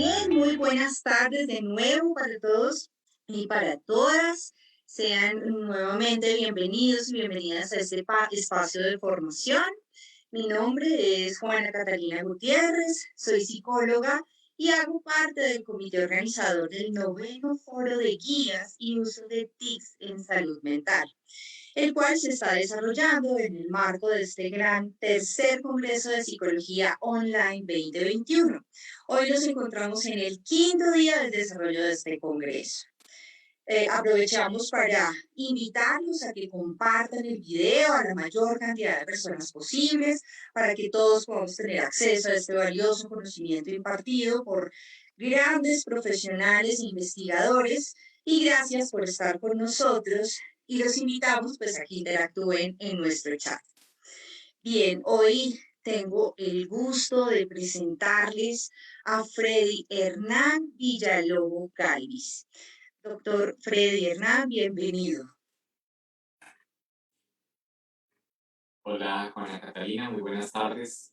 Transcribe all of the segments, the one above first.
Bien, muy buenas tardes de nuevo para todos y para todas. Sean nuevamente bienvenidos y bienvenidas a este espacio de formación. Mi nombre es Juana Catalina Gutiérrez, soy psicóloga y hago parte del comité organizador del noveno foro de guías y uso de TICs en salud mental, el cual se está desarrollando en el marco de este gran tercer Congreso de Psicología Online 2021. Hoy nos encontramos en el quinto día del desarrollo de este Congreso. Aprovechamos para invitarlos a que compartan el video a la mayor cantidad de personas posibles para que todos podamos tener acceso a este valioso conocimiento impartido por grandes profesionales e investigadores. Y gracias por estar con nosotros y los invitamos pues a que interactúen en nuestro chat. Bien, hoy tengo el gusto de presentarles a Freddy Hernán Villalobos Galvis. Doctor Freddy Hernán, bienvenido. Hola, Juana Catalina, muy buenas tardes.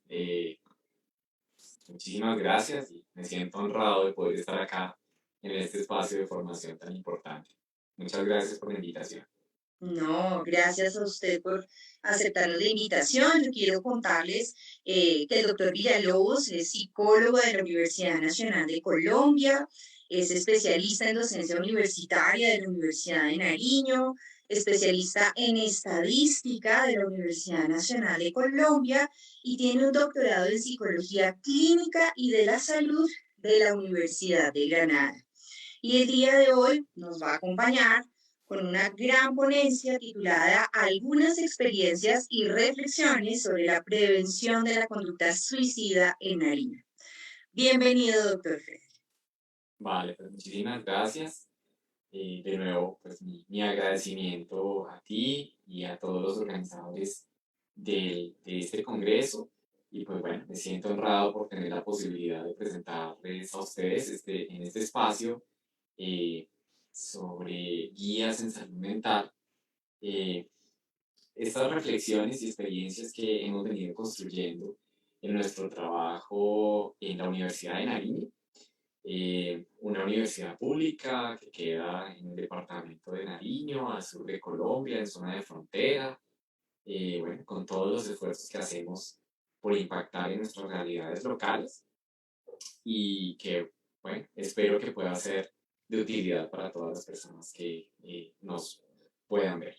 Muchísimas gracias y me siento honrado de poder estar acá en este espacio de formación tan importante. Muchas gracias por la invitación. No, gracias a usted por aceptar la invitación. Yo quiero contarles que el doctor Villalobos es psicólogo de la Universidad Nacional de Colombia, es especialista en docencia universitaria de la Universidad de Nariño, especialista en estadística de la Universidad Nacional de Colombia y tiene un doctorado en psicología clínica y de la salud de la Universidad de Granada. Y el día de hoy nos va a acompañar con una gran ponencia titulada Algunas experiencias y reflexiones sobre la prevención de la conducta suicida en Nariño. Bienvenido, doctor Fred. Vale, pues muchísimas gracias. De nuevo, pues mi agradecimiento a ti y a todos los organizadores de este congreso. Y pues bueno, me siento honrado por tener la posibilidad de presentarles a ustedes en este espacio eh, sobre guías en salud mental. eh, Estas reflexiones y experiencias que hemos venido construyendo en nuestro trabajo en la Universidad de Nariño, una universidad pública que queda en el departamento de Nariño, al sur de Colombia, en zona de frontera, bueno, con todos los esfuerzos que hacemos por impactar en nuestras realidades locales y que, bueno, espero que pueda ser de utilidad para todas las personas que nos puedan ver.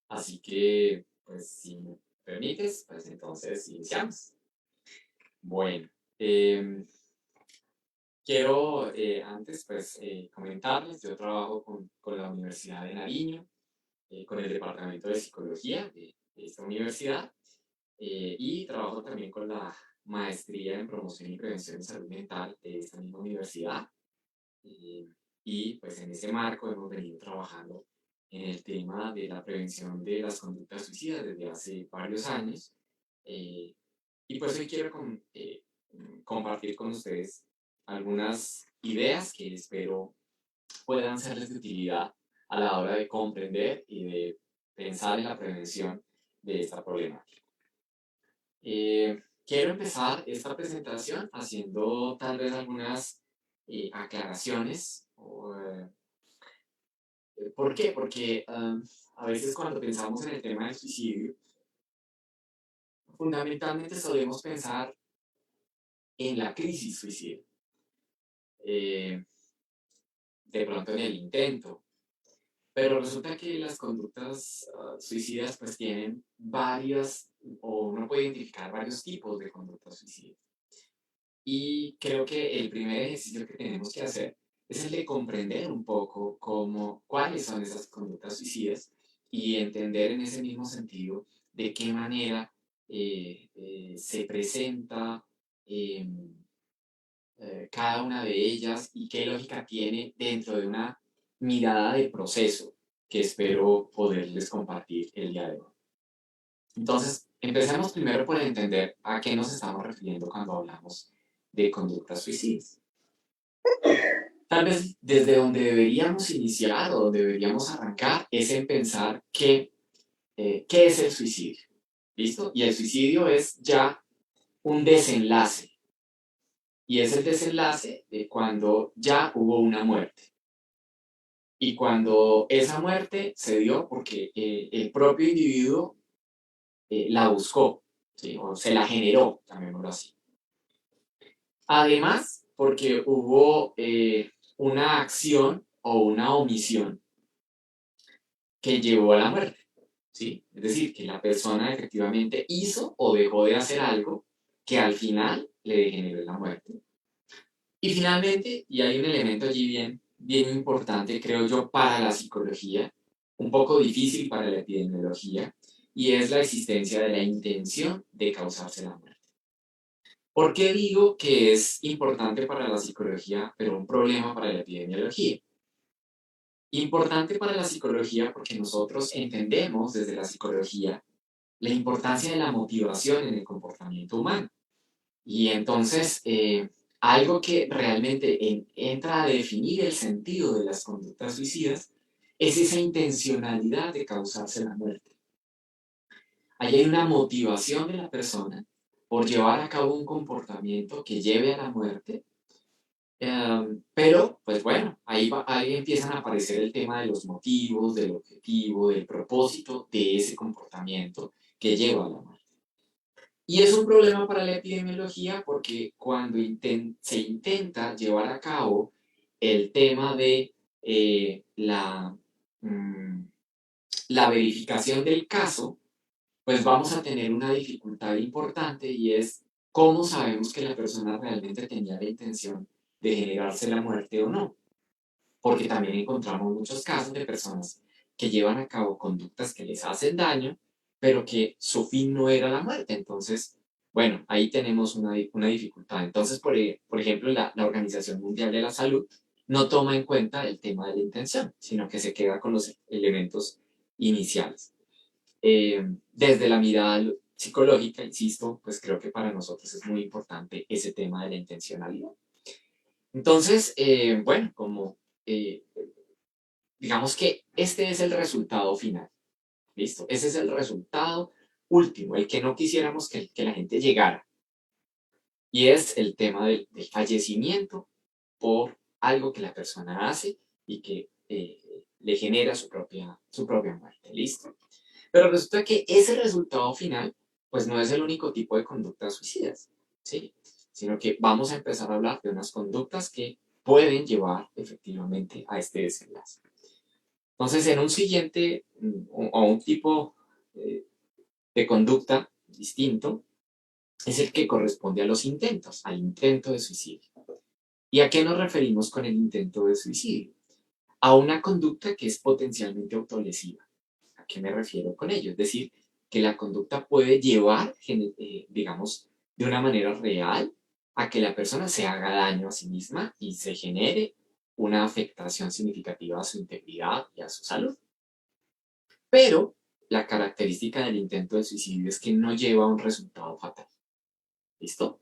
Así que, pues, si me permites, pues entonces iniciamos. Bueno, quiero antes, pues, comentarles, yo trabajo con la Universidad de Nariño, con el Departamento de Psicología de esta universidad, y trabajo también con la Maestría en Promoción y Prevención de Salud Mental de esta misma universidad. Eh, y pues en ese marco hemos venido trabajando en el tema de la prevención de las conductas suicidas desde hace varios años. eh, y pues hoy quiero compartir con ustedes algunas ideas que espero puedan serles de utilidad a la hora de comprender y de pensar en la prevención de esta problemática. Quiero empezar esta presentación haciendo tal vez algunas aclaraciones. ¿Por qué? Porque a veces cuando pensamos en el tema del suicidio, fundamentalmente solemos pensar en la crisis suicida, eh, de pronto en el intento, pero resulta que las conductas suicidas pues tienen varias, o uno puede identificar varios tipos de conductas suicidas. Y creo que el primer ejercicio que tenemos que hacer es el de comprender un poco cuáles son esas conductas suicidas y entender en ese mismo sentido de qué manera se presenta eh, cada una de ellas y qué lógica tiene dentro de una mirada de proceso que espero poderles compartir el día de hoy. Entonces, empecemos primero por entender a qué nos estamos refiriendo cuando hablamos de conductas suicidas. Tal vez desde donde deberíamos iniciar o donde deberíamos arrancar es en pensar qué es el suicidio. ¿Listo? Y el suicidio es ya un desenlace. y es el desenlace de cuando ya hubo una muerte. Y cuando esa muerte se dio porque el propio individuo la buscó, ¿sí? O se la generó, llamémoslo así. Además, porque hubo una acción o una omisión que llevó a la muerte, ¿sí? Es decir, que la persona efectivamente hizo o dejó de hacer algo que al final le generó la muerte. Y finalmente, y hay un elemento allí bien importante, creo yo, para la psicología, un poco difícil para la epidemiología, y es la existencia de la intención de causarse la muerte. ¿Por qué digo que es importante para la psicología, pero un problema para la epidemiología? Importante para la psicología porque nosotros entendemos desde la psicología la importancia de la motivación en el comportamiento humano. Y entonces, algo que realmente entra a definir el sentido de las conductas suicidas es esa intencionalidad de causarse la muerte. Ahí hay una motivación de la persona por llevar a cabo un comportamiento que lleve a la muerte, pero, pues bueno, ahí empiezan a aparecer el tema de los motivos, del objetivo, del propósito de ese comportamiento que lleva a la muerte. Y es un problema para la epidemiología porque cuando se intenta llevar a cabo el tema de mm, la verificación del caso, pues vamos a tener una dificultad importante y es cómo sabemos que la persona realmente tenía la intención de generarse la muerte o no. Porque también encontramos muchos casos de personas que llevan a cabo conductas que les hacen daño, pero que su fin no era la muerte. Entonces, bueno, ahí tenemos una dificultad. Entonces, por ejemplo, la Organización Mundial de la Salud no toma en cuenta el tema de la intención, sino que se queda con los elementos iniciales. Desde la mirada psicológica, insisto, pues creo que para nosotros es muy importante ese tema de la intencionalidad. Entonces, bueno, como eh, digamos que este es el resultado final, ¿listo? Ese es el resultado último, el que no quisiéramos que la gente llegara. Y es el tema del fallecimiento por algo que la persona hace y que le genera su propia muerte, ¿listo? Pero resulta que ese resultado final, pues no es el único tipo de conductas suicidas, ¿sí? Sino que vamos a empezar a hablar de unas conductas que pueden llevar efectivamente a este desenlace. Entonces, en un siguiente o un tipo eh, de conducta distinto es el que corresponde a los intentos, al intento de suicidio. ¿Y a qué nos referimos con el intento de suicidio? A una conducta que es potencialmente autolesiva. ¿A qué me refiero con ello? Es decir, que la conducta puede llevar, digamos, de una manera real a que la persona se haga daño a sí misma y se genere una afectación significativa a su integridad y a su salud. Pero la característica del intento de suicidio es que no lleva a un resultado fatal. ¿Listo?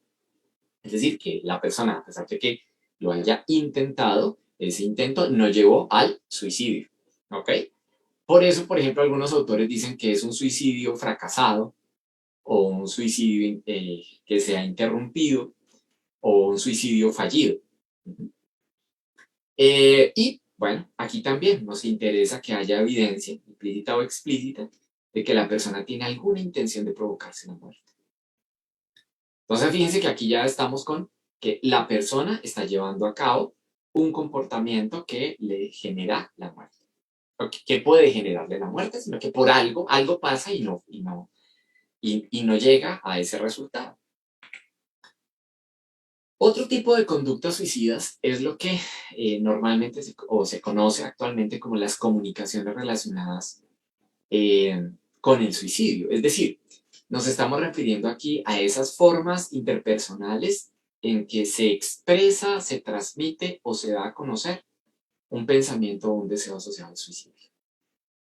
Es decir, que la persona, a pesar de que lo haya intentado, ese intento no llevó al suicidio. ¿Ok? Por eso, por ejemplo, algunos autores dicen que es un suicidio fracasado o un suicidio que se ha interrumpido o un suicidio fallido. Y bueno, aquí también nos interesa que haya evidencia, implícita o explícita, de que la persona tiene alguna intención de provocarse la muerte. Entonces, fíjense que aquí ya estamos con que la persona está llevando a cabo un comportamiento que le genera la muerte. Que puede generarle la muerte, sino que por algo pasa y no llega a ese resultado. Otro tipo de conductas suicidas es lo que normalmente se conoce actualmente como las comunicaciones relacionadas con el suicidio. Es decir, nos estamos refiriendo aquí a esas formas interpersonales en que se expresa, se transmite o se da a conocer un pensamiento o un deseo asociado al suicidio.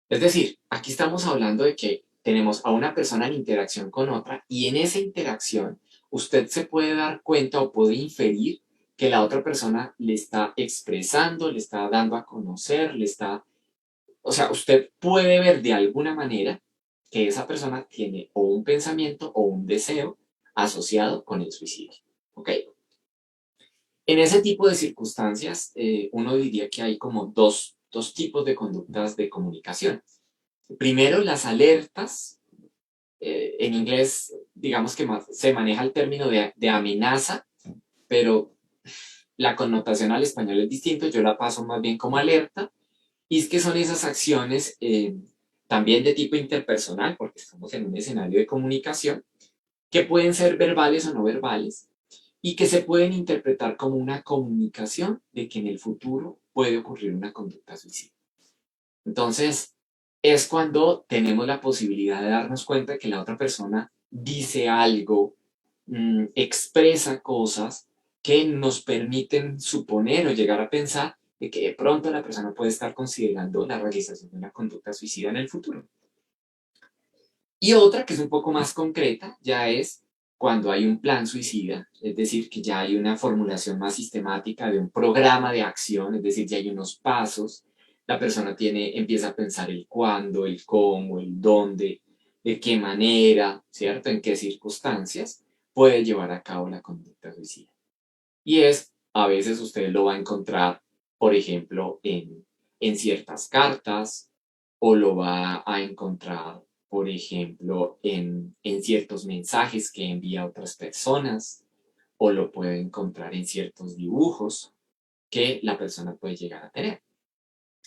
Es decir, aquí estamos hablando de que tenemos a una persona en interacción con otra y en esa interacción usted se puede dar cuenta o puede inferir que la otra persona le está expresando, le está dando a conocer, o sea, usted puede ver de alguna manera que esa persona tiene o un pensamiento o un deseo asociado con el suicidio. ¿Ok? En ese tipo de circunstancias, uno diría que hay como dos tipos de conductas de comunicación. Primero, las alertas. En inglés, digamos que más se maneja el término de amenaza, pero la connotación al español es distinto. Yo la paso más bien como alerta. Y es que son esas acciones también de tipo interpersonal, porque estamos en un escenario de comunicación, que pueden ser verbales o no verbales, y que se pueden interpretar como una comunicación de que en el futuro puede ocurrir una conducta suicida. Entonces, es cuando tenemos la posibilidad de darnos cuenta de que la otra persona dice algo, expresa cosas que nos permiten suponer o llegar a pensar de que de pronto la persona puede estar considerando la realización de una conducta suicida en el futuro. Y otra que es un poco más concreta, ya es cuando hay un plan suicida, es decir, que ya hay una formulación más sistemática de un programa de acción, es decir, ya hay unos pasos, la persona empieza a pensar el cuándo, el cómo, el dónde, de qué manera, ¿cierto? En qué circunstancias puede llevar a cabo la conducta suicida. Y a veces usted lo va a encontrar, por ejemplo, en ciertas cartas, o lo va a encontrar, por ejemplo, en ciertos mensajes que envía a otras personas, o lo puede encontrar en ciertos dibujos que la persona puede llegar a tener.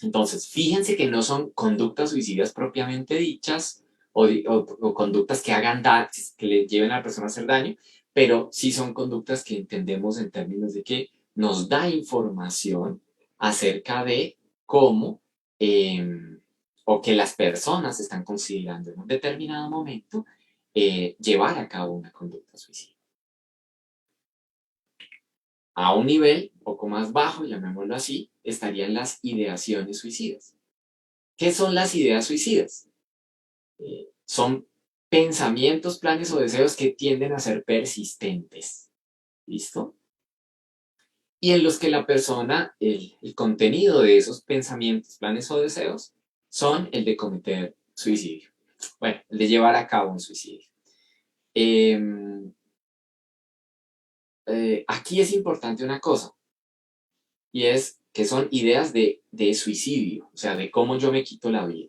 Entonces, fíjense que no son conductas suicidas propiamente dichas o conductas que hagan daño, que le lleven a la persona a hacer daño, pero sí son conductas que entendemos en términos de que nos da información acerca de cómo o que las personas están considerando en un determinado momento llevar a cabo una conducta suicida. A un nivel un poco más bajo, llamémoslo así, estarían las ideaciones suicidas. ¿Qué son las ideas suicidas? Son pensamientos, planes o deseos que tienden a ser persistentes. ¿Listo? Y en los que la persona, el contenido de esos pensamientos, planes o deseos, son el de cometer suicidio. Bueno, el de llevar a cabo un suicidio. Aquí es importante una cosa, y es que son ideas de suicidio, o sea, de cómo yo me quito la vida.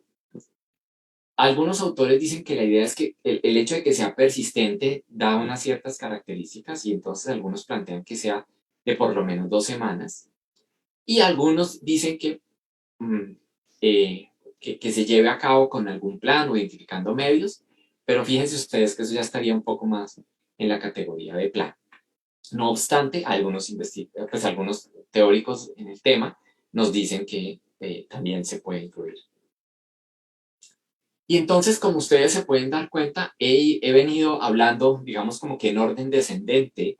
Algunos autores dicen que la idea es que el hecho de que sea persistente da unas ciertas características y entonces algunos plantean que sea de por lo menos 2 semanas y algunos dicen mm, que se lleve a cabo con algún plan o identificando medios, pero fíjense ustedes que eso ya estaría un poco más en la categoría de plan. No obstante, algunos teóricos en el tema nos dicen que también se puede incluir. Y entonces, como ustedes se pueden dar cuenta, he venido hablando, digamos, como que en orden descendente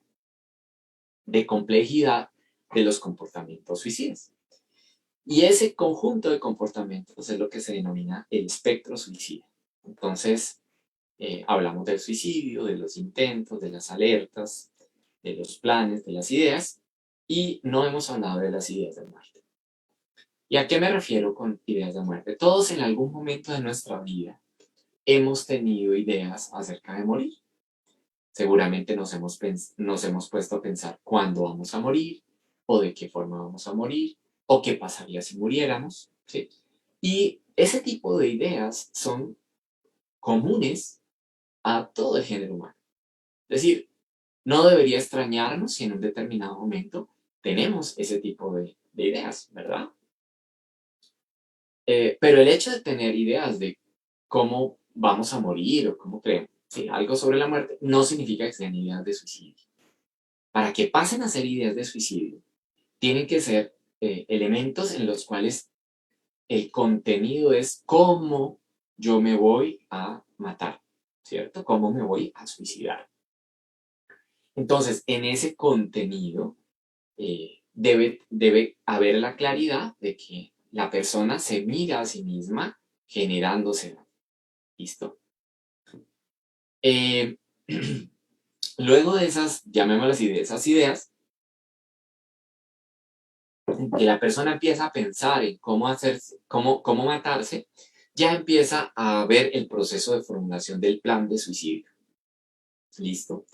de complejidad de los comportamientos suicidas. Y ese conjunto de comportamientos es lo que se denomina el espectro suicida. Entonces, hablamos del suicidio, de los intentos, de las alertas, de los planes, de las ideas, y no hemos hablado de las ideas de muerte. ¿Y a qué me refiero con ideas de muerte? Todos en algún momento de nuestra vida hemos tenido ideas acerca de morir. Seguramente nos hemos puesto a pensar cuándo vamos a morir, o de qué forma vamos a morir, o qué pasaría si muriéramos, ¿sí? Y ese tipo de ideas son comunes a todo el género humano. Es decir, no debería extrañarnos si en un determinado momento tenemos ese tipo de ideas, ¿verdad? Pero el hecho de tener ideas de cómo vamos a morir o cómo creemos, sí, algo sobre la muerte, no significa que sean ideas de suicidio. Para que pasen a ser ideas de suicidio, tienen que ser elementos en los cuales el contenido es cómo yo me voy a matar, ¿cierto? Cómo me voy a suicidar. Entonces, en ese contenido debe haber la claridad de que la persona se mira a sí misma generándose. ¿Listo? Eh, luego de esas, llamémoslas esas ideas, que la persona empieza a pensar en cómo matarse, ya empieza a ver el proceso de formulación del plan de suicidio. ¿Listo?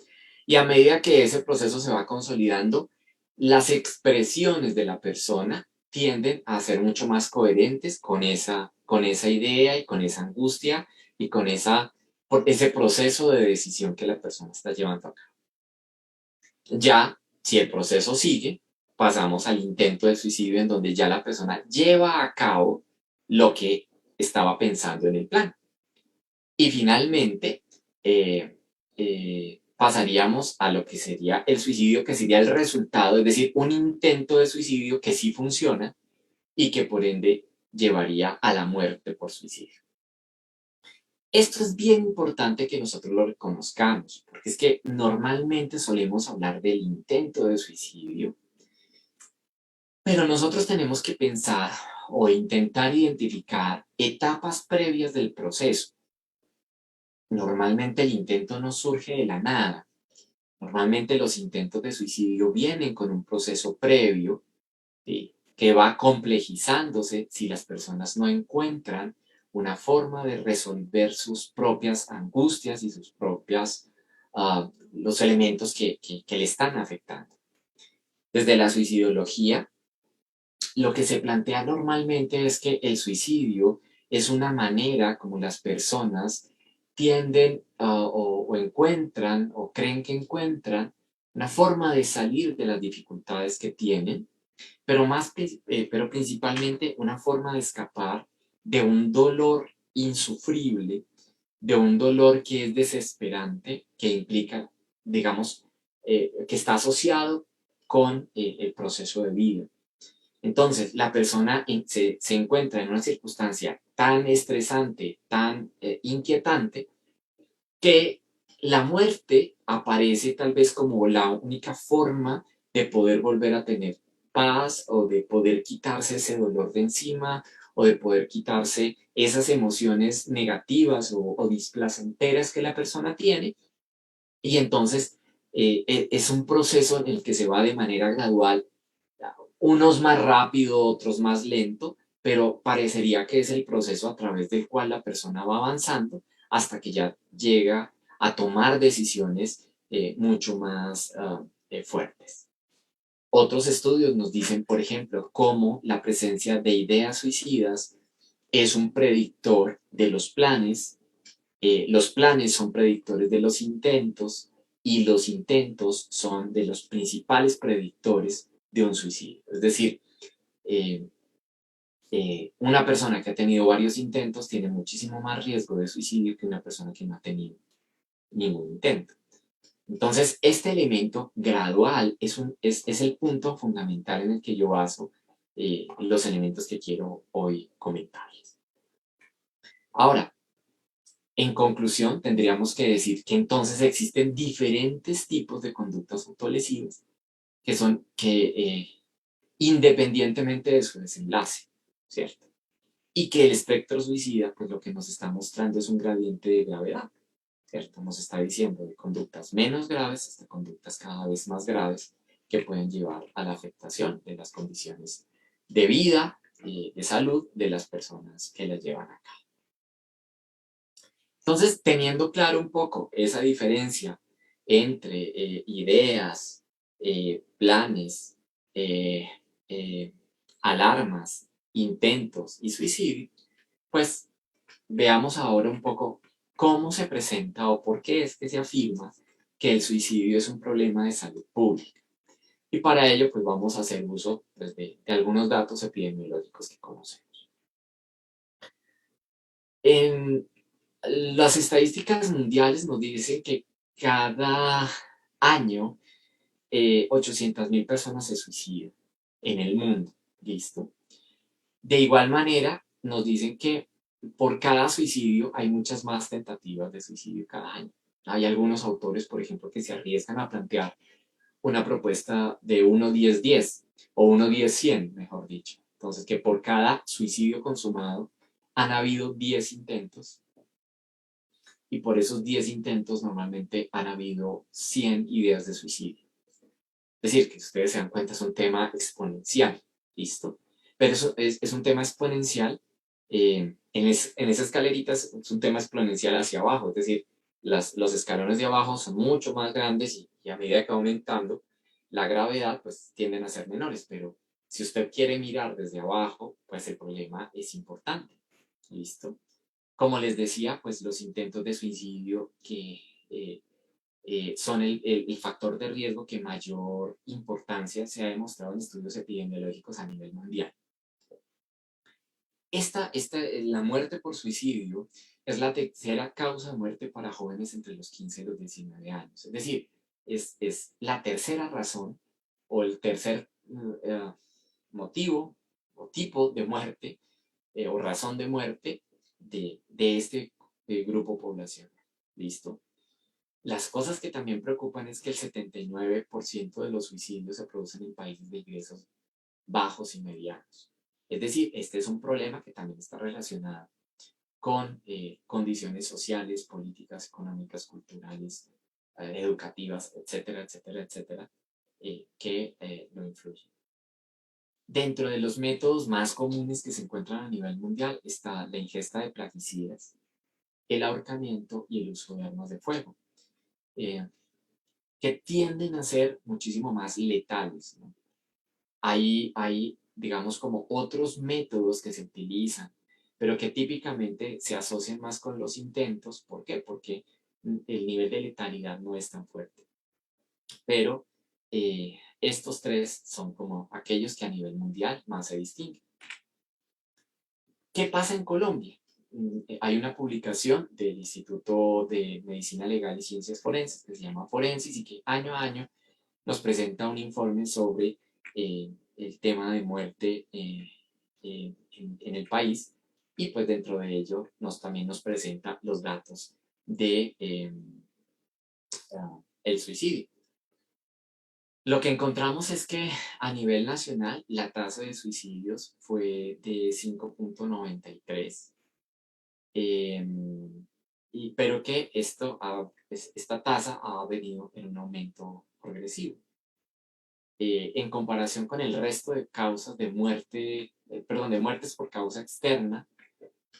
Y a medida que ese proceso se va consolidando, las expresiones de la persona tienden a ser mucho más coherentes con esa idea y con esa angustia y con ese proceso de decisión que la persona está llevando a cabo. Ya, si el proceso sigue, pasamos al intento de suicidio en donde ya la persona lleva a cabo lo que estaba pensando en el plan. Y finalmente, pasaríamos a lo que sería el suicidio, que sería el resultado, es decir, un intento de suicidio que sí funciona y que por ende llevaría a la muerte por suicidio. Esto es bien importante que nosotros lo reconozcamos, porque es que normalmente solemos hablar del intento de suicidio, pero nosotros tenemos que pensar o intentar identificar etapas previas del proceso. Normalmente el intento no surge de la nada. Normalmente los intentos de suicidio vienen con un proceso previo, ¿sí?, que va complejizándose si las personas no encuentran una forma de resolver sus propias angustias y sus propias, los elementos que le están afectando. Desde la suicidología, lo que se plantea normalmente es que el suicidio es una manera como las personas tienden o encuentran o creen que encuentran una forma de salir de las dificultades que tienen, pero principalmente una forma de escapar de un dolor insufrible, de un dolor que es desesperante, que implica, digamos, que está asociado con el proceso de vida. Entonces, la persona se encuentra en una circunstancia tan estresante, tan inquietante, que la muerte aparece tal vez como la única forma de poder volver a tener paz o de poder quitarse ese dolor de encima o de poder quitarse esas emociones negativas o displacenteras que la persona tiene. Y entonces es un proceso en el que se va de manera gradual, unos más rápido, otros más lento, pero parecería que es el proceso a través del cual la persona va avanzando hasta que ya llega a tomar decisiones mucho más fuertes. Otros estudios nos dicen, por ejemplo, cómo la presencia de ideas suicidas es un predictor de los planes son predictores de los intentos y los intentos son de los principales predictores de un suicidio. Es decir, eh, una persona que ha tenido varios intentos tiene muchísimo más riesgo de suicidio que una persona que no ha tenido ningún intento. Entonces, este elemento gradual es el punto fundamental en el que yo baso los elementos que quiero hoy comentarles. Ahora, en conclusión, tendríamos que decir que entonces existen diferentes tipos de conductas autolesivas que independientemente de su desenlace, ¿cierto? Y que el espectro suicida, pues lo que nos está mostrando es un gradiente de gravedad, ¿cierto? Nos está diciendo de conductas menos graves hasta conductas cada vez más graves que pueden llevar a la afectación de las condiciones de vida y de salud de las personas que las llevan a cabo. Entonces, teniendo claro un poco esa diferencia entre ideas, planes, eh, eh, alarmas, intentos y suicidio, pues veamos ahora un poco cómo se presenta o por qué es que se afirma que el suicidio es un problema de salud pública. Y para ello, pues vamos a hacer uso pues, de algunos datos epidemiológicos que conocemos. En las estadísticas mundiales nos dicen que cada año 800.000 personas se suicidan en el mundo. ¿Listo? De igual manera, nos dicen que por cada suicidio hay muchas más tentativas de suicidio cada año. Hay algunos autores, por ejemplo, que se arriesgan a plantear una propuesta de 1-10-10 o 1-10-100, mejor dicho. Entonces, que por cada suicidio consumado han habido 10 intentos y por esos 10 intentos normalmente han habido 100 ideas de suicidio. Es decir, que ustedes se dan cuenta, es un tema exponencial, ¿listo? Pero eso es un tema exponencial, en esa escalerita es un tema exponencial hacia abajo, es decir, los escalones de abajo son mucho más grandes y a medida que va aumentando, la gravedad, pues tienden a ser menores, pero si usted quiere mirar desde abajo, pues el problema es importante. ¿Listo? Como les decía, pues los intentos de suicidio que son el factor de riesgo que mayor importancia se ha demostrado en estudios epidemiológicos a nivel mundial. La muerte por suicidio es la tercera causa de muerte para jóvenes entre los 15 y los 19 años. Es decir, es la tercera razón o el tercer motivo o tipo de muerte o razón de muerte de este grupo poblacional. ¿Listo? Las cosas que también preocupan es que el 79% de los suicidios se producen en países de ingresos bajos y medianos. Es decir, este es un problema que también está relacionado con condiciones sociales, políticas, económicas, culturales, educativas, etcétera, etcétera, etcétera, que lo influyen. Dentro de los métodos más comunes que se encuentran a nivel mundial está la ingesta de plaguicidas, el ahorcamiento y el uso de armas de fuego, que tienden a ser muchísimo más letales, ¿no? Hay, digamos, como otros métodos que se utilizan, pero que típicamente se asocian más con los intentos. ¿Por qué? Porque el nivel de letalidad no es tan fuerte. Pero estos tres son como aquellos que a nivel mundial más se distinguen. ¿Qué pasa en Colombia? Hay una publicación del Instituto de Medicina Legal y Ciencias Forenses que se llama Forensis y que año a año nos presenta un informe sobre el tema de muerte en el país y pues dentro de ello también nos presenta los datos de el suicidio. Lo que encontramos es que a nivel nacional la tasa de suicidios fue de 5.93, pero que esta tasa ha venido en un aumento progresivo. En comparación con el resto de causas de muerte, de muertes por causa externa,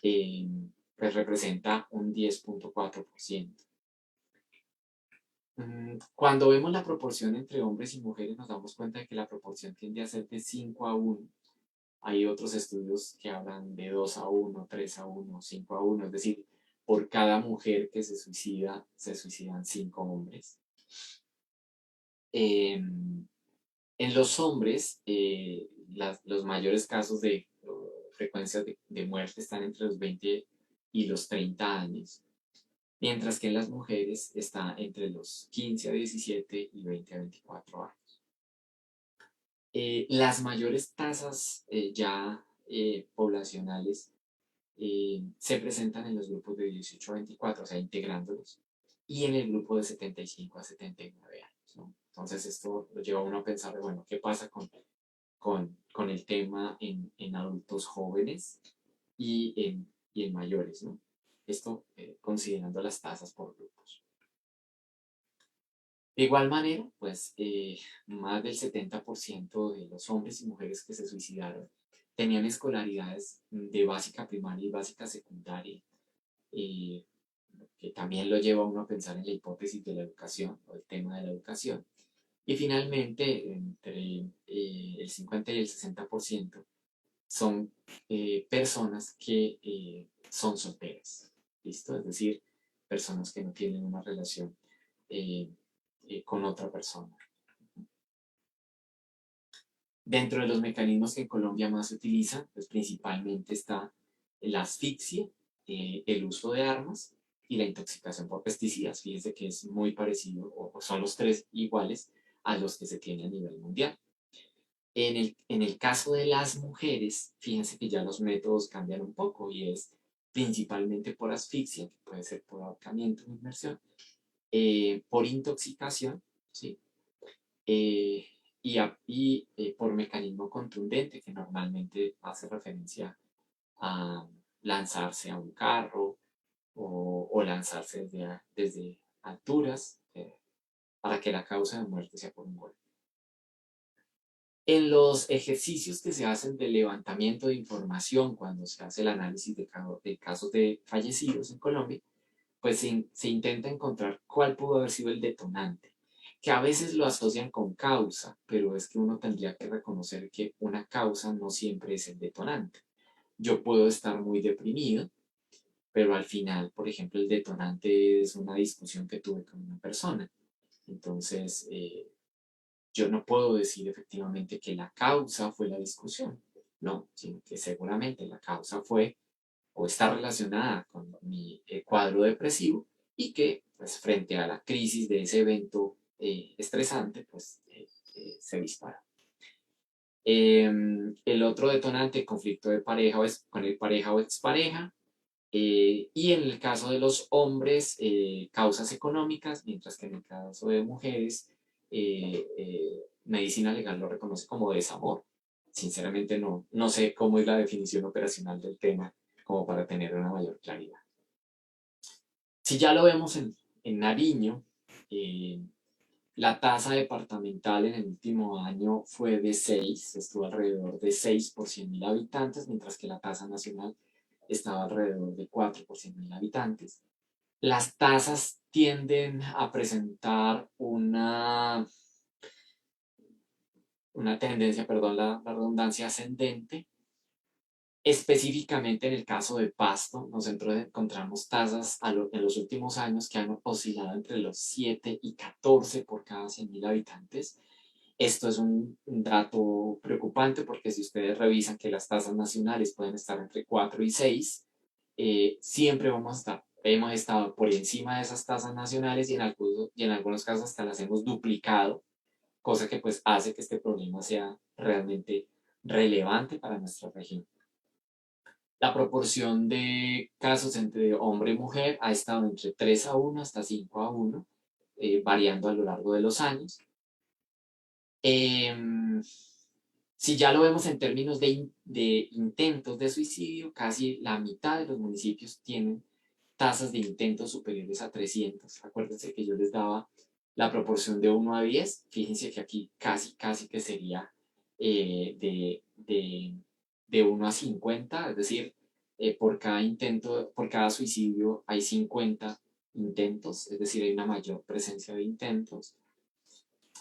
pues representa un 10.4%. Cuando vemos la proporción entre hombres y mujeres, nos damos cuenta de que la proporción tiende a ser de 5-1. Hay otros estudios que hablan de 2-1, 3-1, 5-1, es decir, por cada mujer que se suicidan 5 hombres. En los hombres, los mayores casos de frecuencia de muerte están entre los 20 y los 30 años, mientras que en las mujeres está entre los 15 a 17 y 20 a 24 años. Las mayores tasas ya poblacionales se presentan en los grupos de 18 a 24, o sea, integrándolos, y en el grupo de 75 a 79 años, ¿no? Entonces esto lo lleva a uno a pensar, bueno, ¿qué pasa con el tema en adultos jóvenes y en mayores, ¿no? Esto considerando las tasas por grupos. De igual manera, pues más del 70% de los hombres y mujeres que se suicidaron tenían escolaridades de básica primaria y básica secundaria, que también lo lleva a uno a pensar en la hipótesis de la educación o el tema de la educación. Y finalmente, entre el 50 y el 60% son personas que son solteras, ¿listo? Es decir, personas que no tienen una relación eh, con otra persona. Dentro de los mecanismos que en Colombia más se utilizan, pues principalmente está la asfixia, el uso de armas y la intoxicación por pesticidas. Fíjense que es muy parecido, o son los tres iguales a los que se tiene a nivel mundial. En el caso de las mujeres, fíjense que ya los métodos cambian un poco y es principalmente por asfixia, que puede ser por ahorcamiento o inmersión, por intoxicación, ¿sí? Por mecanismo contundente, que normalmente hace referencia a lanzarse a un carro o lanzarse desde alturas para que la causa de muerte sea por un golpe. En los ejercicios que se hacen de levantamiento de información cuando se hace el análisis de casos de fallecidos en Colombia, pues se intenta encontrar cuál pudo haber sido el detonante. que a veces lo asocian con causa, pero es que uno tendría que reconocer que una causa no siempre es el detonante. Yo puedo estar muy deprimido, pero al final, por ejemplo, el detonante es una discusión que tuve con una persona. Entonces, yo no puedo decir efectivamente que la causa fue la discusión, no, sino que seguramente la causa fue o está relacionada con mi cuadro depresivo y que pues frente a la crisis de ese evento estresante pues se dispara. El otro detonante, conflicto de pareja o con el pareja o expareja. Y en el caso de los hombres, causas económicas, mientras que en el caso de mujeres, medicina legal lo reconoce como desamor. Sinceramente no sé cómo es la definición operacional del tema como para tener una mayor claridad. Si ya lo vemos en Nariño, eh, la tasa departamental en el último año fue de 6, estuvo alrededor de 6 por 100.000 habitantes, mientras que la tasa nacional estaba alrededor de 4 por 100.000 habitantes. Las tasas tienden a presentar una tendencia, perdón la redundancia, ascendente. Específicamente en el caso de Pasto, nosotros encontramos tasas en los últimos años que han oscilado entre los 7 y 14 por cada 100.000 habitantes. Esto es un dato preocupante porque si ustedes revisan que las tasas nacionales pueden estar entre 4 y 6, siempre hemos estado por encima de esas tasas nacionales y en algunos casos hasta las hemos duplicado, cosa que pues hace que este problema sea realmente relevante para nuestra región. La proporción de casos entre hombre y mujer ha estado entre 3:1 hasta 5:1, variando a lo largo de los años. Si ya lo vemos en términos de intentos de suicidio, casi la mitad de los municipios tienen tasas de intentos superiores a 300. Acuérdense que yo les daba la proporción de 1 a 10. Fíjense que aquí casi que sería de 1 a 50, es decir, por cada suicidio hay 50 intentos, es decir, hay una mayor presencia de intentos.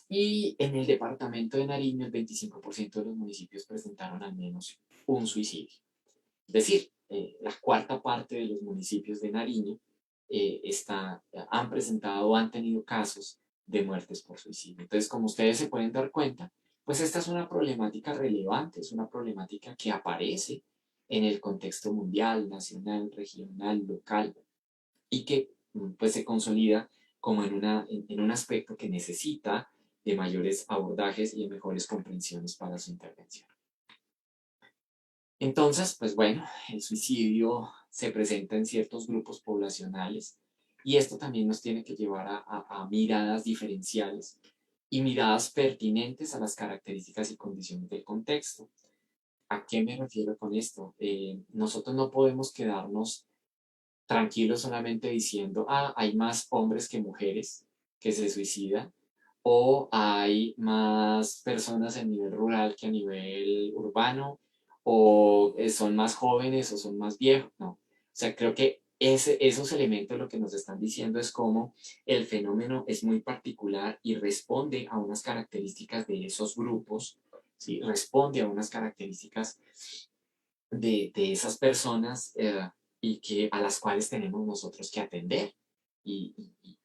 Y en el departamento de Nariño, el 25% de los municipios presentaron al menos un suicidio. Es decir, la cuarta parte de los municipios de Nariño han presentado o han tenido casos de muertes por suicidio. Entonces, como ustedes se pueden dar cuenta, pues esta es una problemática relevante, es una problemática que aparece en el contexto mundial, nacional, regional, local, y que pues se consolida como en un aspecto que necesita de mayores abordajes y de mejores comprensiones para su intervención. Entonces, pues bueno, el suicidio se presenta en ciertos grupos poblacionales y esto también nos tiene que llevar a miradas diferenciales y miradas pertinentes a las características y condiciones del contexto. ¿A qué me refiero con esto? Nosotros no podemos quedarnos tranquilos solamente diciendo, hay más hombres que mujeres que se suicidan, o hay más personas a nivel rural que a nivel urbano, o son más jóvenes o son más viejos. No, o sea, creo que esos elementos lo que nos están diciendo es cómo el fenómeno es muy particular y responde a unas características de esos grupos, ¿sí? Responde a unas características de esas personas y a las cuales tenemos nosotros que atender y,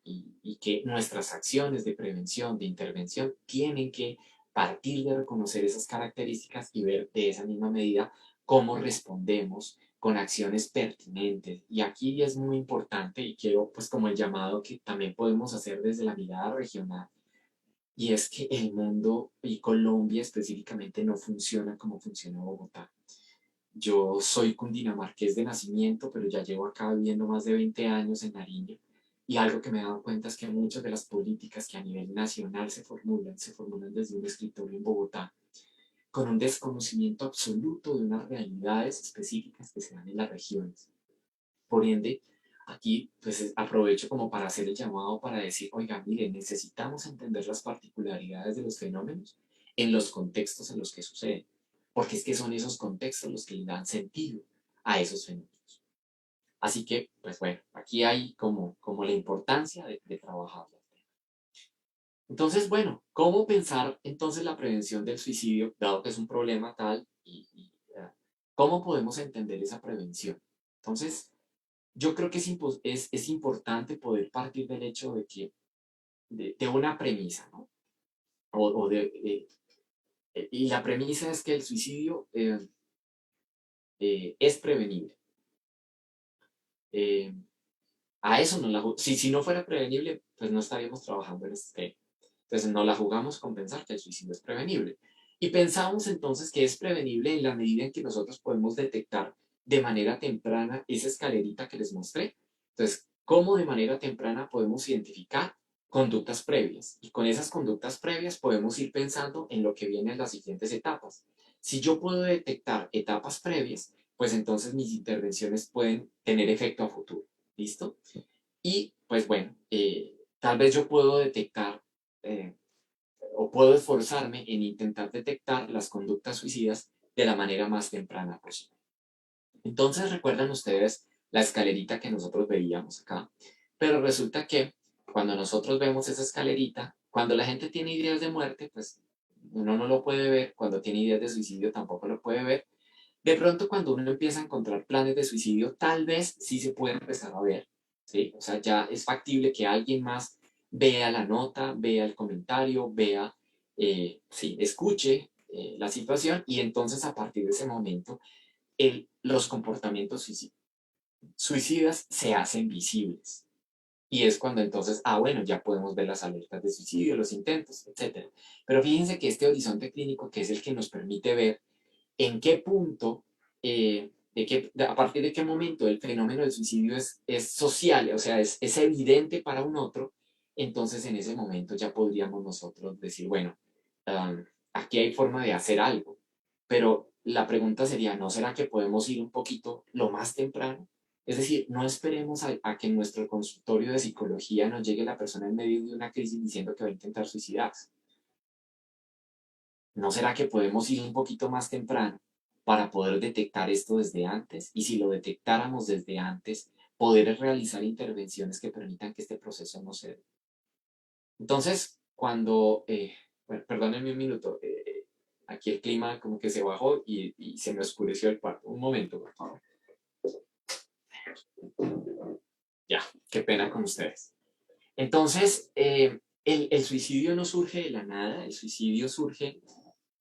y que nuestras acciones de prevención, de intervención, tienen que partir de reconocer esas características y ver de esa misma medida cómo respondemos con acciones pertinentes. Y aquí es muy importante y quiero pues como el llamado que también podemos hacer desde la mirada regional, y es que el mundo y Colombia específicamente no funciona como funciona Bogotá. Yo soy cundinamarqués de nacimiento, pero ya llevo acá viviendo más de 20 años en Nariño. Y algo que me he dado cuenta es que muchas de las políticas que a nivel nacional se formulan desde un escritorio en Bogotá, con un desconocimiento absoluto de unas realidades específicas que se dan en las regiones. Por ende, aquí pues aprovecho como para hacer el llamado para decir, oiga, mire, necesitamos entender las particularidades de los fenómenos en los contextos en los que suceden, porque es que son esos contextos los que le dan sentido a esos fenómenos. Así que, pues bueno, aquí hay como la importancia de trabajar. Entonces, bueno, ¿cómo pensar entonces la prevención del suicidio, dado que es un problema tal, cómo podemos entender esa prevención? Entonces, yo creo que es importante poder partir del hecho de que, de una premisa, ¿no? O y la premisa es que el suicidio es prevenible. Eh, a eso no la si no fuera prevenible, pues no estaríamos trabajando en este tema. Entonces no la jugamos con pensar que el suicidio es prevenible. Y pensamos entonces que es prevenible en la medida en que nosotros podemos detectar de manera temprana esa escalerita que les mostré. Entonces, ¿cómo de manera temprana podemos identificar conductas previas? Y con esas conductas previas podemos ir pensando en lo que viene en las siguientes etapas. Si yo puedo detectar etapas previas, pues entonces mis intervenciones pueden tener efecto a futuro. ¿Listo? Y pues bueno, tal vez yo puedo detectar eh, o puedo esforzarme en intentar detectar las conductas suicidas de la manera más temprana posible. Entonces recuerdan ustedes la escalerita que nosotros veíamos acá, pero resulta que cuando nosotros vemos esa escalerita, cuando la gente tiene ideas de muerte, pues uno no lo puede ver, cuando tiene ideas de suicidio tampoco lo puede ver. De pronto cuando uno empieza a encontrar planes de suicidio, tal vez sí se puede empezar a ver, ¿sí? O sea, ya es factible que alguien más vea la nota, vea el comentario, vea, sí, escuche la situación y entonces a partir de ese momento los comportamientos suicidas se hacen visibles. Y es cuando entonces, bueno, ya podemos ver las alertas de suicidio, los intentos, etcétera. Pero fíjense que este horizonte clínico, que es el que nos permite ver en qué punto, a partir de qué momento el fenómeno del suicidio es social, o sea, es evidente para un otro, entonces en ese momento ya podríamos nosotros decir, bueno, aquí hay forma de hacer algo. Pero la pregunta sería, ¿no será que podemos ir un poquito lo más temprano? Es decir, no esperemos a que en nuestro consultorio de psicología nos llegue la persona en medio de una crisis diciendo que va a intentar suicidarse. ¿No será que podemos ir un poquito más temprano para poder detectar esto desde antes? Y si lo detectáramos desde antes, poder realizar intervenciones que permitan que este proceso no se dé. Entonces, bueno, perdónenme un minuto, aquí el clima como que se bajó y se me oscureció el cuarto. Un momento, por favor. Ya, qué pena con ustedes. Entonces, el suicidio no surge de la nada, el suicidio surge